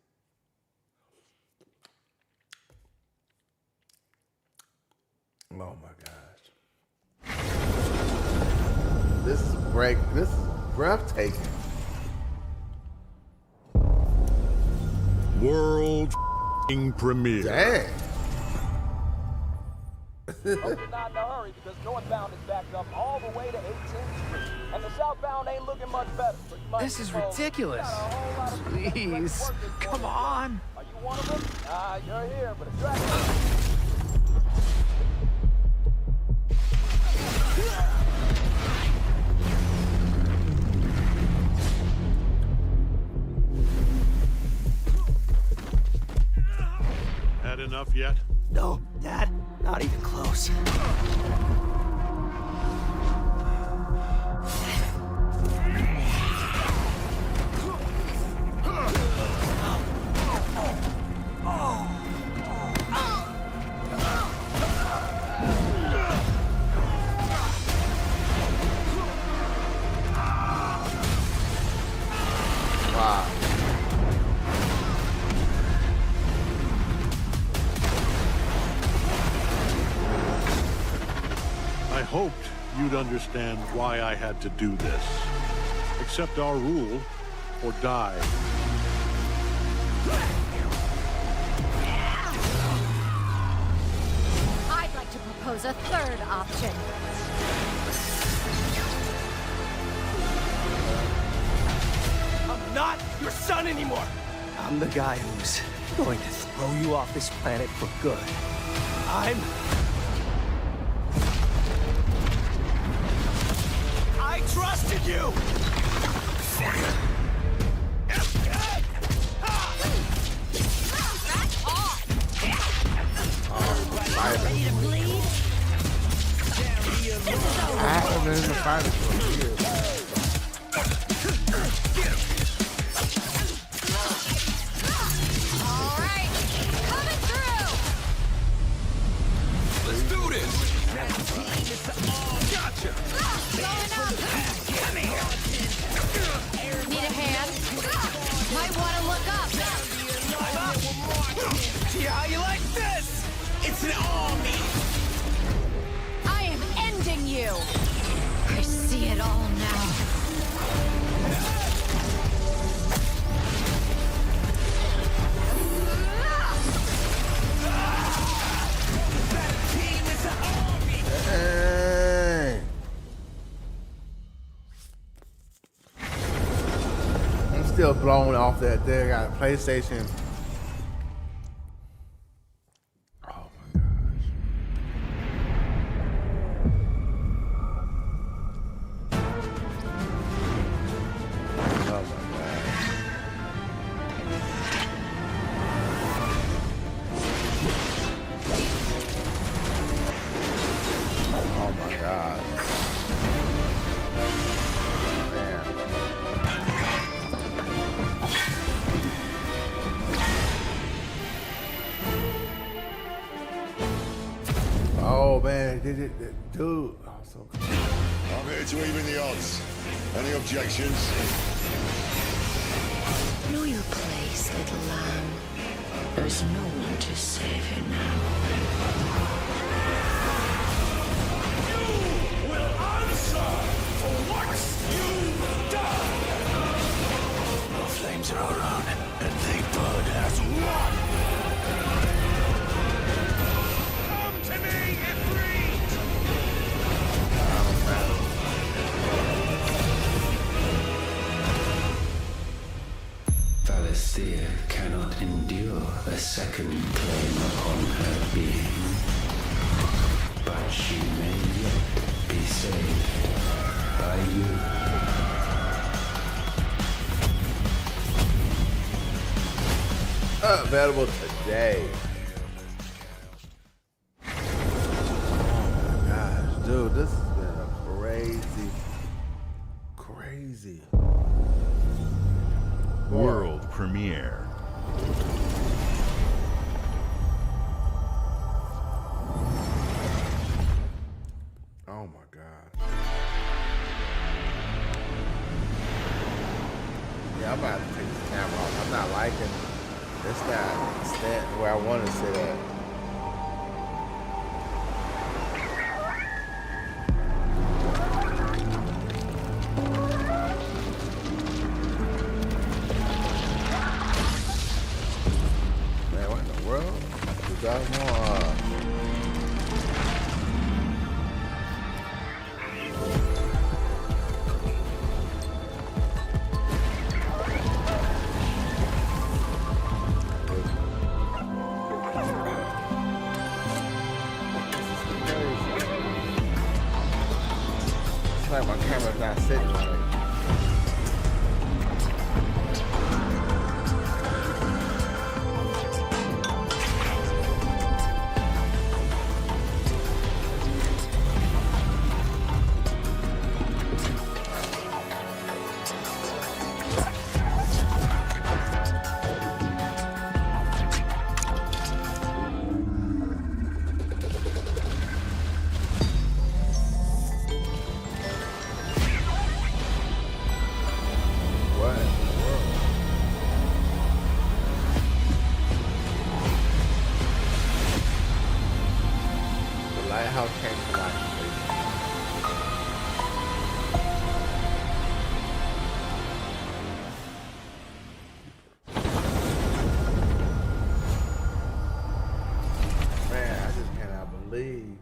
Oh my gosh, this is breathtaking. World premiere. Dang. Hope you're not in a hurry because northbound is backed up all the way to 18th Street. And the southbound ain't looking much better. So you might This is ridiculous. Please, come on. Are you one of them? You're here, but it's traffic. Had enough yet? No, Dad, not even close. Wow. I hoped you'd understand why I had to do this. Accept our rule or die. I'd like to propose a third option. I'm not your son anymore. I'm the guy who's going to throw you off this planet for good. I trusted you! Ready to bleed? I haven't been in the fight for years. All right, coming through. Let's do this! Gotcha. Come here. Need a hand? Might want to look up. I'm up! See how you like this? It's an army! I am ending you. I see it all now. Dang. I'm still blown off that they got a PlayStation. Oh man, dude. Oh, so cool. I'm here to even the odds. Any objections? Know your place, little lamb. There's no one to save you now. You will answer for what you've done! The flames are around, and they burn as one. Come to me, Ifrit! Valisthea cannot endure a second claim upon her being. But she may yet be saved by you. Available today. Oh my gosh, dude, this has been a crazy. World premiere. God. Yeah, I'm gonna have to take this camera off. I'm not liking it's not standing where I want to sit at. Man, what in the world? You guys want like my camera's not sitting right. Lighthouse came to life. Man, I just cannot believe.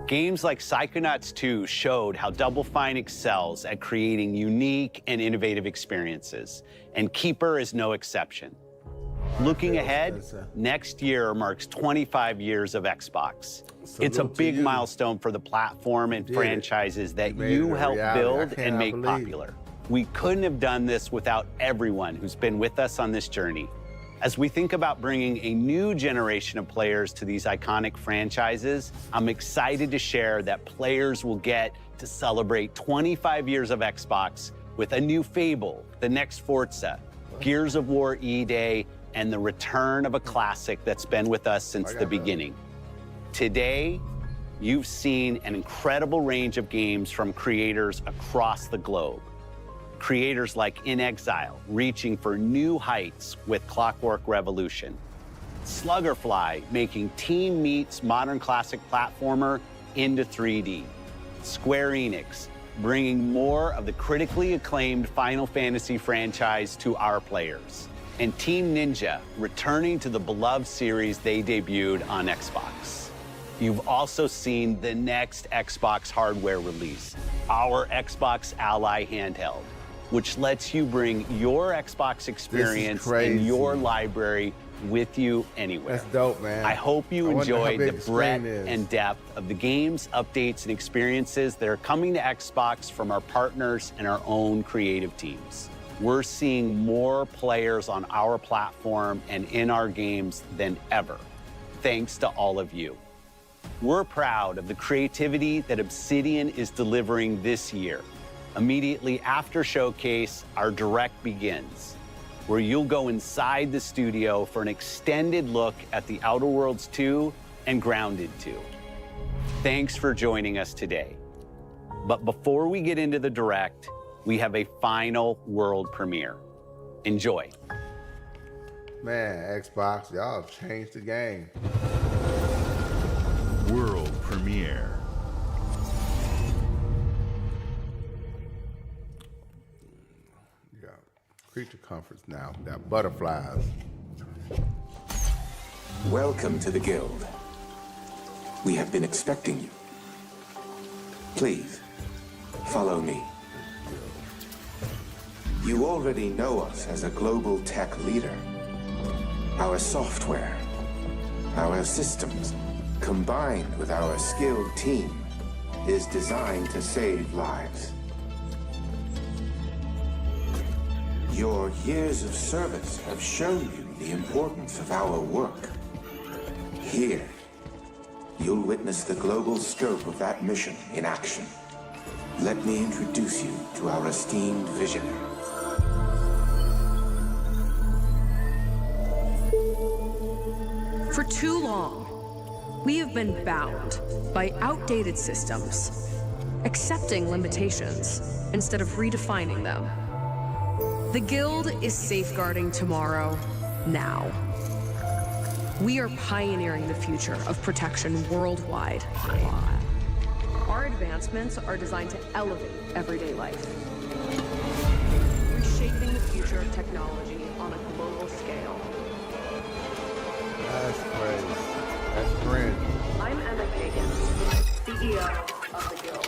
Games like Psychonauts 2 showed how Double Fine excels at creating unique and innovative experiences, and Keeper is no exception. Looking ahead, next year marks 25 years of Xbox. It's a big milestone for the platform and franchises that you helped build and make popular. We couldn't have done this without everyone who's been with us on this journey. As we think about bringing a new generation of players to these iconic franchises, I'm excited to share that players will get to celebrate 25 years of Xbox with a new Fable, the next Forza, Gears of War E-Day, and the return of a classic that's been with us since the beginning. Today, you've seen an incredible range of games from creators across the globe. Creators like inXile, reaching for new heights with Clockwork Revolution. Sluggerfly, making Team Meat's modern classic platformer into 3D. Square Enix, bringing more of the critically acclaimed Final Fantasy franchise to our players. And Team Ninja, returning to the beloved series they debuted on Xbox. You've also seen the next Xbox hardware release, our Xbox Ally handheld, which lets you bring your Xbox experience and your library with you anywhere. That's dope, man. I hope you enjoyed the breadth and depth of the games, updates, and experiences that are coming to Xbox from our partners and our own creative teams. We're seeing more players on our platform and in our games than ever, thanks to all of you. We're proud of the creativity that Obsidian is delivering this year. Immediately after Showcase, our Direct begins, where you'll go inside the studio for an extended look at The Outer Worlds 2 and Grounded 2. Thanks for joining us today. But before we get into the Direct, we have a final world premiere. Enjoy. Man, Xbox, y'all have changed the game. World premiere. You got creature comforts now. You got butterflies. Welcome to the Guild. We have been expecting you. Please, follow me. You already know us as a global tech leader. Our software, our systems, combined with our skilled team, is designed to save lives. Your years of service have shown you the importance of our work. Here, you'll witness the global scope of that mission in action. Let me introduce you to our esteemed visionary. For too long, We have been bound by outdated systems, accepting limitations instead of redefining them. The Guild is safeguarding tomorrow, now. We are pioneering the future of protection worldwide. Our advancements are designed to elevate everyday life, reshaping the future of technology on a global scale. That's crazy. That's cringe. I'm Emma Kagan, CEO of the Guild.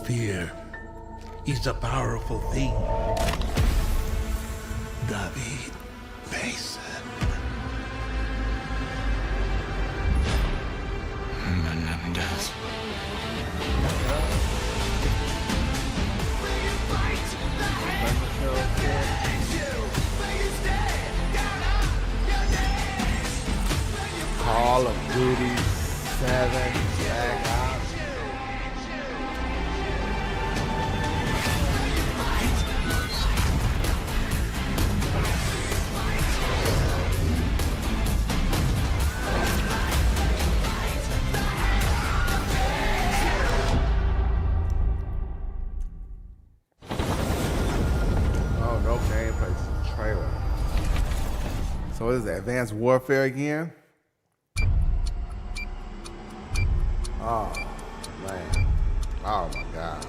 Fear is a powerful thing. David Mason. Menendez. Call of Duty 7 Black Ops. Oh, no gameplay trailer. So is it Advanced Warfare again? Oh, man. Oh, my God.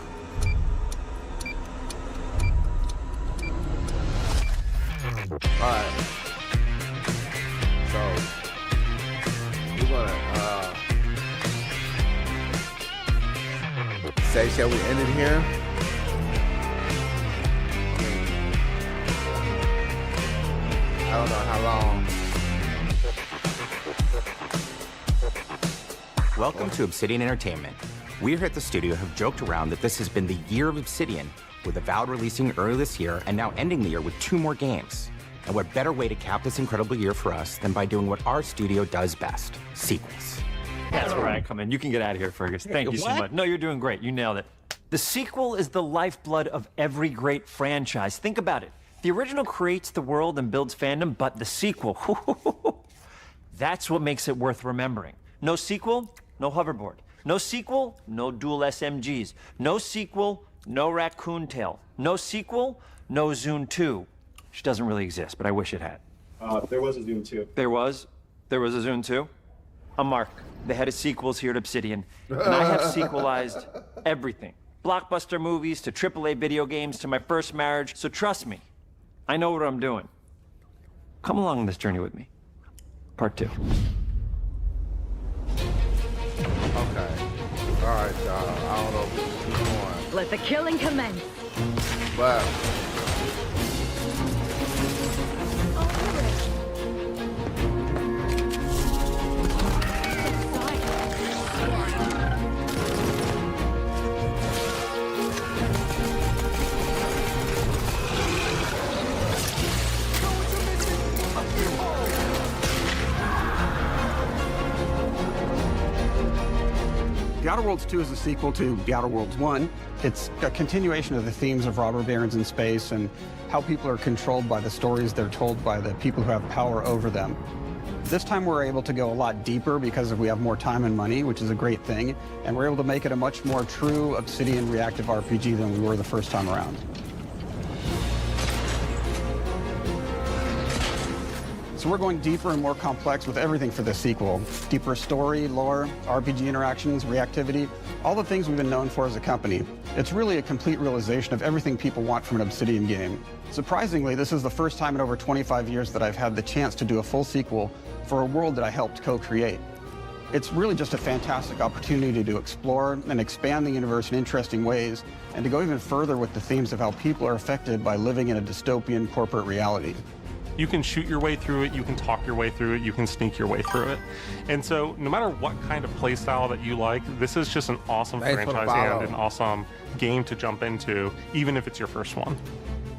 All right. So, we're going to say, shall we end it here? I don't know how long. Welcome to Obsidian Entertainment. We here at the studio have joked around that this has been the year of Obsidian, with Avowed releasing early this year and now ending the year with 2 more games. And what better way to cap this incredible year for us than by doing what our studio does best, sequels. That's where I come in. You can get out of here, Fergus. Thank you so much. No, you're doing great. You nailed it. The sequel is the lifeblood of every great franchise. Think about it. The original creates the world and builds fandom, but the sequel, that's what makes it worth remembering. No sequel, no hoverboard. No sequel, no dual SMGs. No sequel, no raccoon tail. No sequel, no Zune 2. Which doesn't really exist, but I wish it had. There was a Zune 2. There was? There was a Zune 2? I'm Mark, the head of sequels here at Obsidian, and I have sequelized everything. Blockbuster movies to AAA video games to my first marriage, so trust me, I know what I'm doing. Come along on this journey with me. Part 2. Okay. All right, y'all. I don't know if we keep going. Let the killing commence. But The Outer Worlds 2 is a sequel to The Outer Worlds 1. It's a continuation of the themes of robber barons in space and how people are controlled by the stories they're told by the people who have power over them. This time we're able to go a lot deeper because we have more time and money, which is a great thing, and we're able to make it a much more true Obsidian reactive RPG than we were the first time around. So we're going deeper and more complex with everything for this sequel. Deeper story, lore, RPG interactions, reactivity, all the things we've been known for as a company. It's really a complete realization of everything people want from an Obsidian game. Surprisingly, this is the first time in over 25 years that I've had the chance to do a full sequel for a world that I helped co-create. It's really just a fantastic opportunity to explore and expand the universe in interesting ways, and to go even further with the themes of how people are affected by living in a dystopian corporate reality. You can shoot your way through it, you can talk your way through it, you can sneak your way through it. And so no matter what kind of play style that you like, this is just an awesome franchise and an awesome game to jump into, even if it's your first one.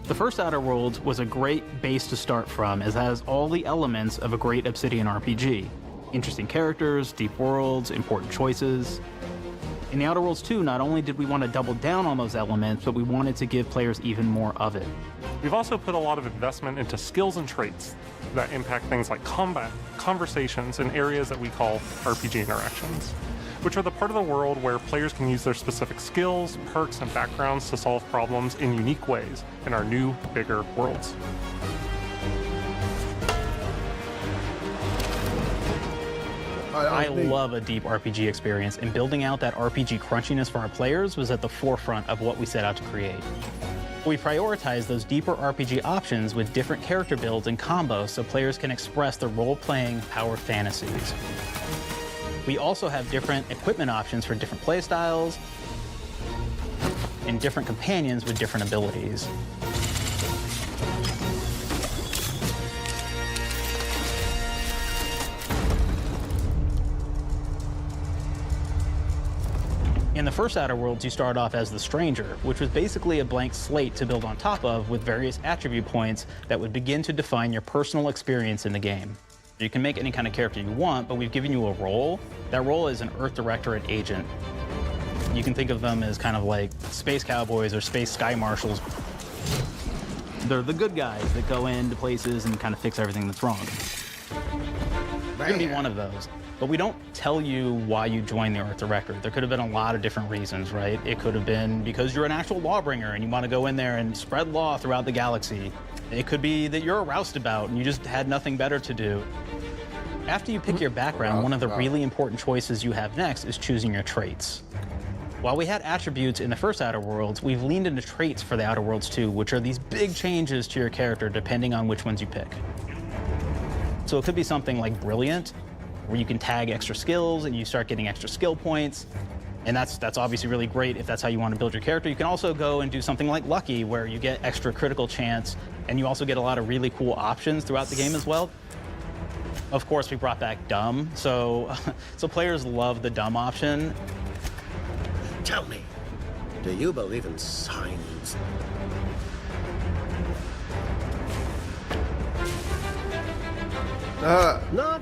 The first Outer Worlds was a great base to start from, as it has all the elements of a great Obsidian RPG. Interesting characters, deep worlds, important choices. In The Outer Worlds 2, not only did we want to double down on those elements, but we wanted to give players even more of it. We've also put a lot of investment into skills and traits that impact things like combat, conversations, and areas that we call RPG interactions, which are the part of the world where players can use their specific skills, perks, and backgrounds to solve problems in unique ways in our new, bigger worlds. I love a deep RPG experience, and building out that RPG crunchiness for our players was at the forefront of what we set out to create. We prioritize those deeper RPG options with different character builds and combos so players can express their role-playing power fantasies. We also have different equipment options for different playstyles and different companions with different abilities. In the first Outer Worlds, you start off as the Stranger, which was basically a blank slate to build on top of with various attribute points that would begin to define your personal experience in the game. You can make any kind of character you want, but we've given you a role. That role is an Earth Directorate agent. You can think of them as kind of like space cowboys or space sky marshals. They're the good guys that go into places and kind of fix everything that's wrong. You're gonna be one of those. But we don't tell you why you joined the Earth Directorate. There could have been a lot of different reasons, right? It could have been because you're an actual lawbringer and you want to go in there and spread law throughout the galaxy. It could be that you're a roustabout and you just had nothing better to do. After you pick your background, one of the really important choices you have next is choosing your traits. While we had attributes in the first Outer Worlds, we've leaned into traits for the Outer Worlds 2, which are these big changes to your character depending on which ones you pick. So it could be something like Brilliant, where you can tag extra skills and you start getting extra skill points. And that's obviously really great if that's how you want to build your character. You can also go and do something like Lucky, where you get extra critical chance, and you also get a lot of really cool options throughout the game as well. Of course, we brought back Dumb, so players love the Dumb option. Tell me, do you believe in signs? Not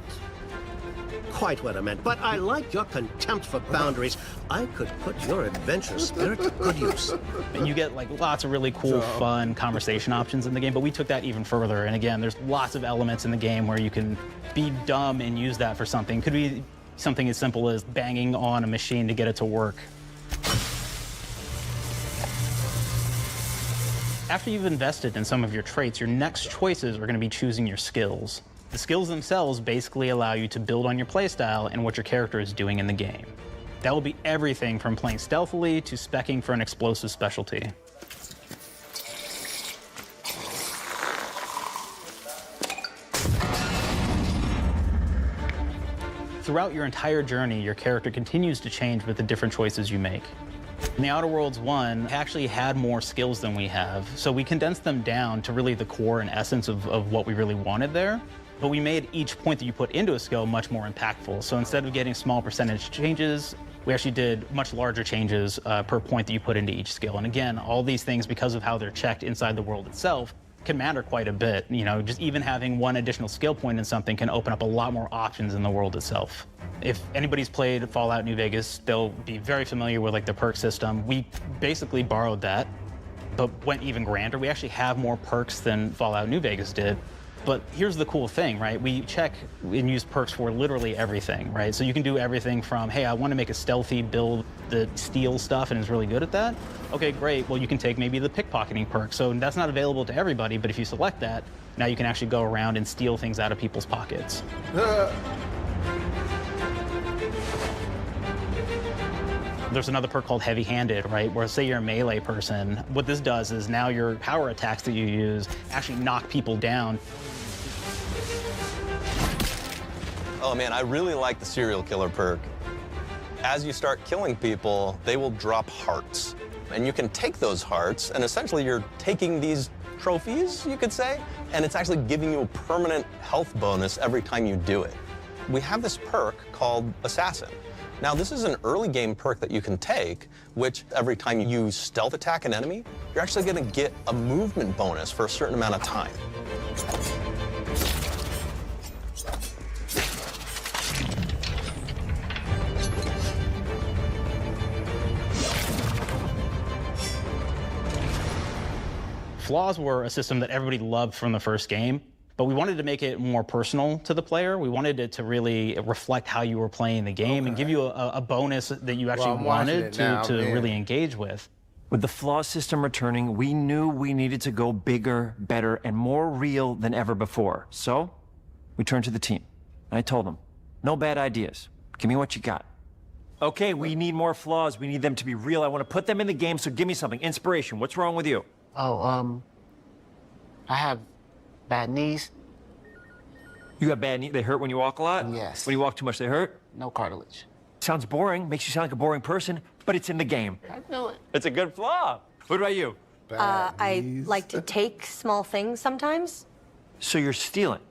quite what I meant, but I like your contempt for boundaries. I could put your adventure spirit to good use. And you get like lots of really cool, fun conversation options in the game, but we took that even further. And again, there's lots of elements in the game where you can be dumb and use that for something. Could be something as simple as banging on a machine to get it to work. After you've invested in some of your traits, your next choices are going to be choosing your skills. The skills themselves basically allow you to build on your playstyle and what your character is doing in the game. That will be everything from playing stealthily to speccing for an explosive specialty. Throughout your entire journey, your character continues to change with the different choices you make. In The Outer Worlds 1, actually had more skills than we have, so we condensed them down to really the core and essence of what we really wanted there. But we made each point that you put into a skill much more impactful. So instead of getting small percentage changes, we actually did much larger changes per point that you put into each skill. And again, all these things, because of how they're checked inside the world itself, can matter quite a bit. You know, just even having one additional skill point in something can open up a lot more options in the world itself. If anybody's played Fallout New Vegas, they'll be very familiar with like the perk system. We basically borrowed that, but went even grander. We actually have more perks than Fallout New Vegas did. But here's the cool thing, right? We check and use perks for literally everything, right? So you can do everything from, hey, I want to make a stealthy build that steals stuff and is really good at that. Okay, great. Well, you can take maybe the pickpocketing perk. So that's not available to everybody, but if you select that, now you can actually go around and steal things out of people's pockets. There's another perk called heavy-handed, right? Where say you're a melee person, what this does is now your power attacks that you use actually knock people down. Oh man, I really like the serial killer perk. As you start killing people, they will drop hearts. And you can take those hearts, and essentially you're taking these trophies, you could say, and it's actually giving you a permanent health bonus every time you do it. We have this perk called Assassin. Now, this is an early game perk that you can take, which every time you stealth attack an enemy, you're actually going to get a movement bonus for a certain amount of time. Flaws were a system that everybody loved from the first game, but we wanted to make it more personal to the player. We wanted it to really reflect how you were playing the game and give you a bonus that you actually wanted to really engage with. With the flaw system returning, we knew we needed to go bigger, better, and more real than ever before. So we turned to the team. And I told them, no bad ideas. Give me what you got. Okay, we need more flaws. We need them to be real. I want to put them in the game, so give me something. Inspiration. What's wrong with you? Oh, I have bad knees. You got bad knees? They hurt when you walk a lot? Yes. When you walk too much, they hurt? No cartilage. Sounds boring. Makes you sound like a boring person, but it's in the game. I know it. It's a good flaw. What about you? I like to take small things sometimes. So you're stealing?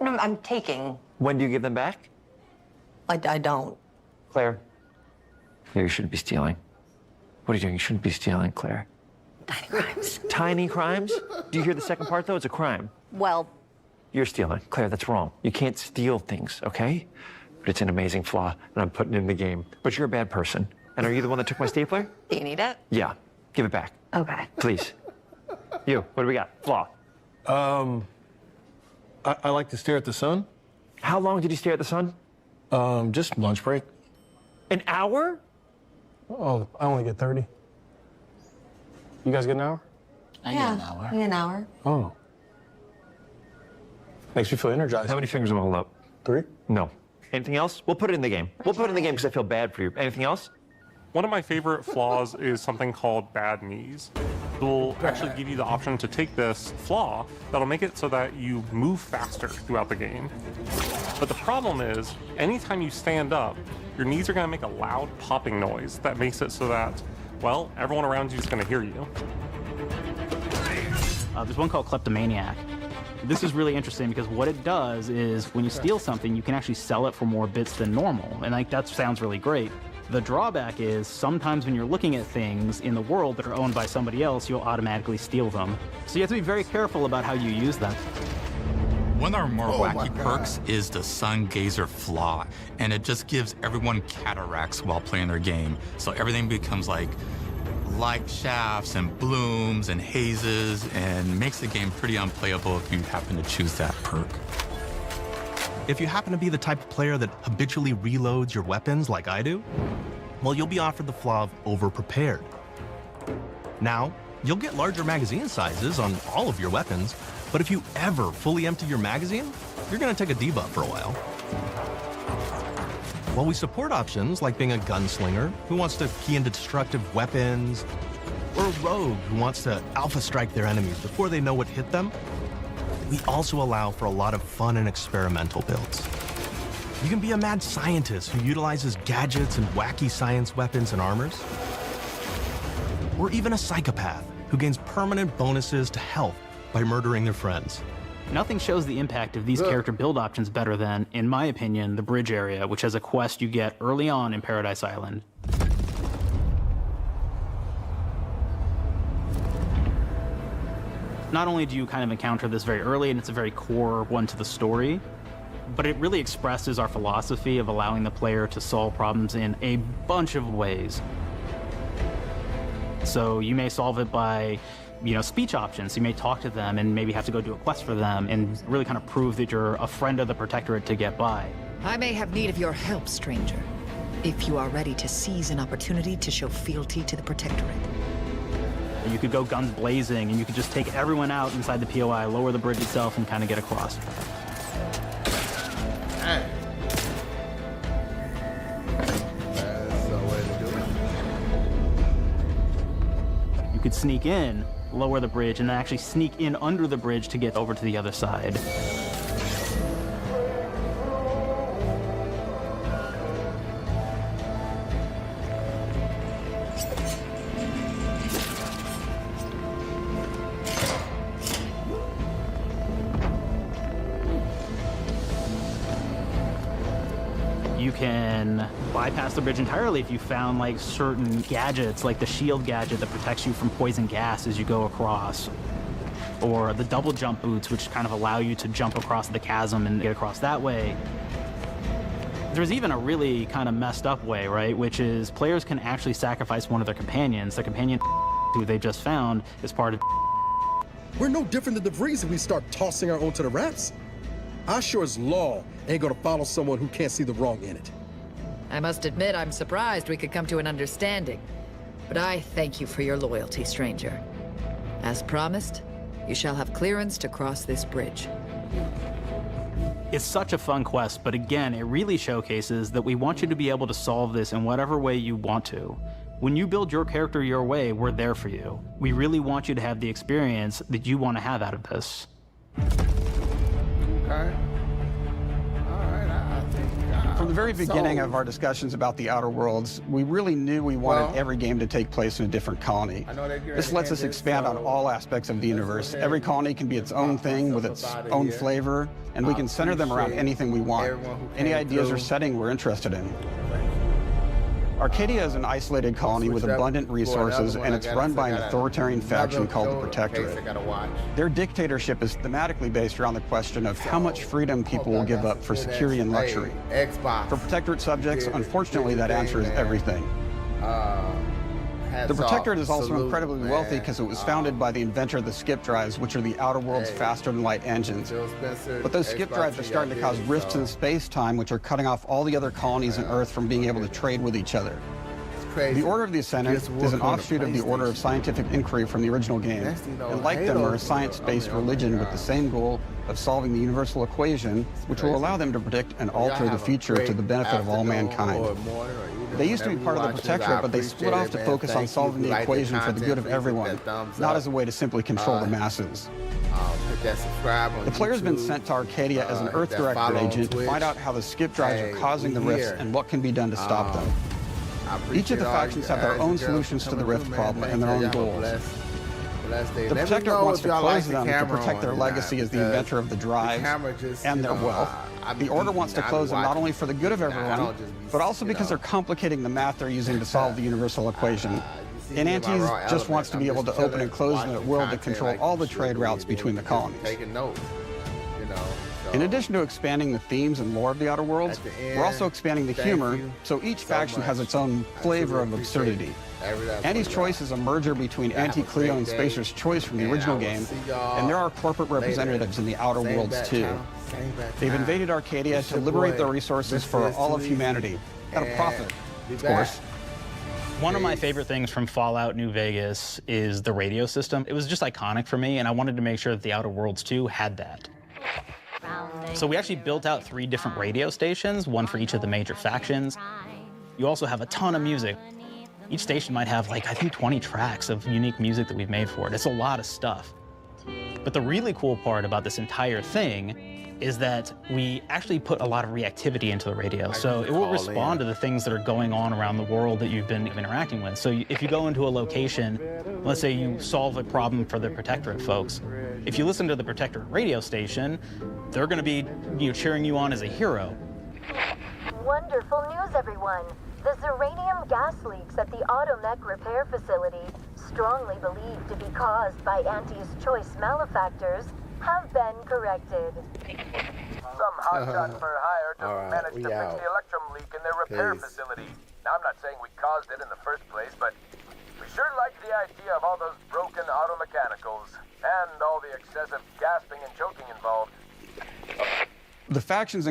No, I'm taking. When do you give them back? I don't. Claire? Claire, you shouldn't be stealing. What are you doing? You shouldn't be stealing, Claire. Tiny crimes. Tiny crimes? Do you hear the second part, though? It's a crime. Well, You're stealing. Claire, that's wrong. You can't steal things, okay? But it's an amazing flaw, and I'm putting it in the game. But you're a bad person. And are you the one that took my stapler? do you need it? Yeah. Give it back. Okay. Please. You, what do we got? Flaw. I like to stare at the sun. How long did you stare at the sun? Just lunch break. An hour? Oh, I only get 30. You guys get an hour? I get an hour. An hour. Oh. Makes me feel energized. How many fingers am I holding up? 3? No. Anything else? We'll put it in the game. We'll put it in the game because I feel bad for you. Anything else? One of my favorite flaws is something called bad knees. It will actually give you the option to take this flaw that'll make it so that you move faster throughout the game. But the problem is, anytime you stand up, your knees are going to make a loud popping noise that makes it so that, well, everyone around you is going to hear you. There's one called Kleptomaniac. This is really interesting because what it does is when you steal something, you can actually sell it for more bits than normal. And like that sounds really great. The drawback is sometimes when you're looking at things in the world that are owned by somebody else, you'll automatically steal them. So you have to be very careful about how you use them. One of our more wacky perks is the Sun Gazer Flaw, and it just gives everyone cataracts while playing their game. So everything becomes like light shafts and blooms and hazes, and makes the game pretty unplayable if you happen to choose that perk. If you happen to be the type of player that habitually reloads your weapons like I do, well, you'll be offered the flaw of over-prepared. Now, you'll get larger magazine sizes on all of your weapons, but if you ever fully empty your magazine, you're gonna take a debuff for a while. While we support options like being a gunslinger who wants to key into destructive weapons, or a rogue who wants to alpha strike their enemies before they know what hit them, we also allow for a lot of fun and experimental builds. You can be a mad scientist who utilizes gadgets and wacky science weapons and armors, or even a psychopath who gains permanent bonuses to health by murdering their friends. Nothing shows the impact of these character build options better than, in my opinion, the bridge area, which has a quest you get early on in Paradise Island. Not only do you kind of encounter this very early, and it's a very core one to the story, but it really expresses our philosophy of allowing the player to solve problems in a bunch of ways. So you may solve it by speech options. So you may talk to them and maybe have to go do a quest for them and really kind of prove that you're a friend of the Protectorate to get by. I may have need of your help, stranger, if you are ready to seize an opportunity to show fealty to the Protectorate. You could go guns blazing, and you could just take everyone out inside the POI, lower the bridge itself, and kind of get across. Hey. That's the way to do it. You could sneak in, lower the bridge, and then actually sneak in under the bridge to get over to the other side. You can bypass the bridge entirely if you found like certain gadgets, like the shield gadget that protects you from poison gas as you go across, or the double jump boots, which kind of allow you to jump across the chasm and get across that way. There's even a really kind of messed up way, right? Which is players can actually sacrifice one of their companions. The companion who they just found is part of. We're no different than the Vrees if we start tossing our own to the Raps. I sure as law ain't gonna follow someone who can't see the wrong in it. I must admit I'm surprised we could come to an understanding. But I thank you for your loyalty, stranger. As promised, you shall have clearance to cross this bridge. It's such a fun quest, but again, it really showcases that we want you to be able to solve this in whatever way you want to. When you build your character your way, we're there for you. We really want you to have the experience that you want to have out of this. Okay. From the very beginning of our discussions about the Outer Worlds, we really knew we wanted every game to take place in a different colony. This lets us expand on all aspects of the universe. Every colony can be its own thing with its own flavor, and we can center them around anything we want, any ideas or setting we're interested in. Arcadia is an isolated colony with abundant resources, and it's run by an authoritarian faction called the Protectorate. Their dictatorship is thematically based around the question of how much freedom people will give up for security and luxury. For Protectorate subjects, unfortunately, that answer is everything. The Protectorate is also incredibly wealthy because it was founded by the inventor of the skip drives, which are the Outer World's faster-than-light engines. But those skip drives are starting to cause rifts in space-time, which are cutting off all the other colonies on Earth from being able to trade with each other. The Order of the Ascendant is an offshoot of the Order of Scientific Inquiry from the original game, and like them are a science-based religion with the same goal of solving the universal equation, which will allow them to predict and alter the future to the benefit of all mankind. They used to be part of the Protectorate, but they split off to focus on solving the equation for the good of everyone, not as a way to simply control the masses. The player's been sent to Arcadia as an Earth Directorate agent to find out how the skip drives are causing the rifts and what can be done to stop them. Each of the factions have their own solutions to the rift problem and their own goals. The Protectorate wants to close them to protect their legacy as the inventor of the drives and their wealth. The Order wants to close them not only for the good of everyone, but also because they're complicating the math they're using to solve the universal equation. Inantes just wants to be able to open and close them at will to control all the trade routes between the colonies. In addition to expanding the themes and lore of the Outer Worlds, we're also expanding the humor, so each faction has its own flavor of absurdity. Anti's Choice is a merger between Anti-Cleo and Spacer's Choice from the original game, and there are corporate representatives in the Outer Worlds too. They've invaded Arcadia to liberate their resources for all of humanity, at a profit, of course. One of my favorite things from Fallout New Vegas is the radio system. It was just iconic for me, and I wanted to make sure that the Outer Worlds 2 had that. So we actually built out 3 different radio stations, one for each of the major factions. You also have a ton of music. Each station might have, like, I think 20 tracks of unique music that we've made for it. It's a lot of stuff. But the really cool part about this entire thing is that we actually put a lot of reactivity into the radio. So it will respond to the things that are going on around the world that you've been interacting with. So if you go into a location, let's say you solve a problem for the Protectorate folks, if you listen to the Protectorate radio station, they're going to be cheering you on as a hero. Wonderful news, everyone. The Zeranium gas leaks at the Automech repair facility, strongly believed to be caused by Anti's Choice malefactors, have been corrected. Some hotshot for hire managed to fix the electrum leak in their repair facility. Now, I'm not saying we caused it in the first place, but we Sure like the idea of all those broken auto mechanicals and all the excessive gasping and choking involved. The factions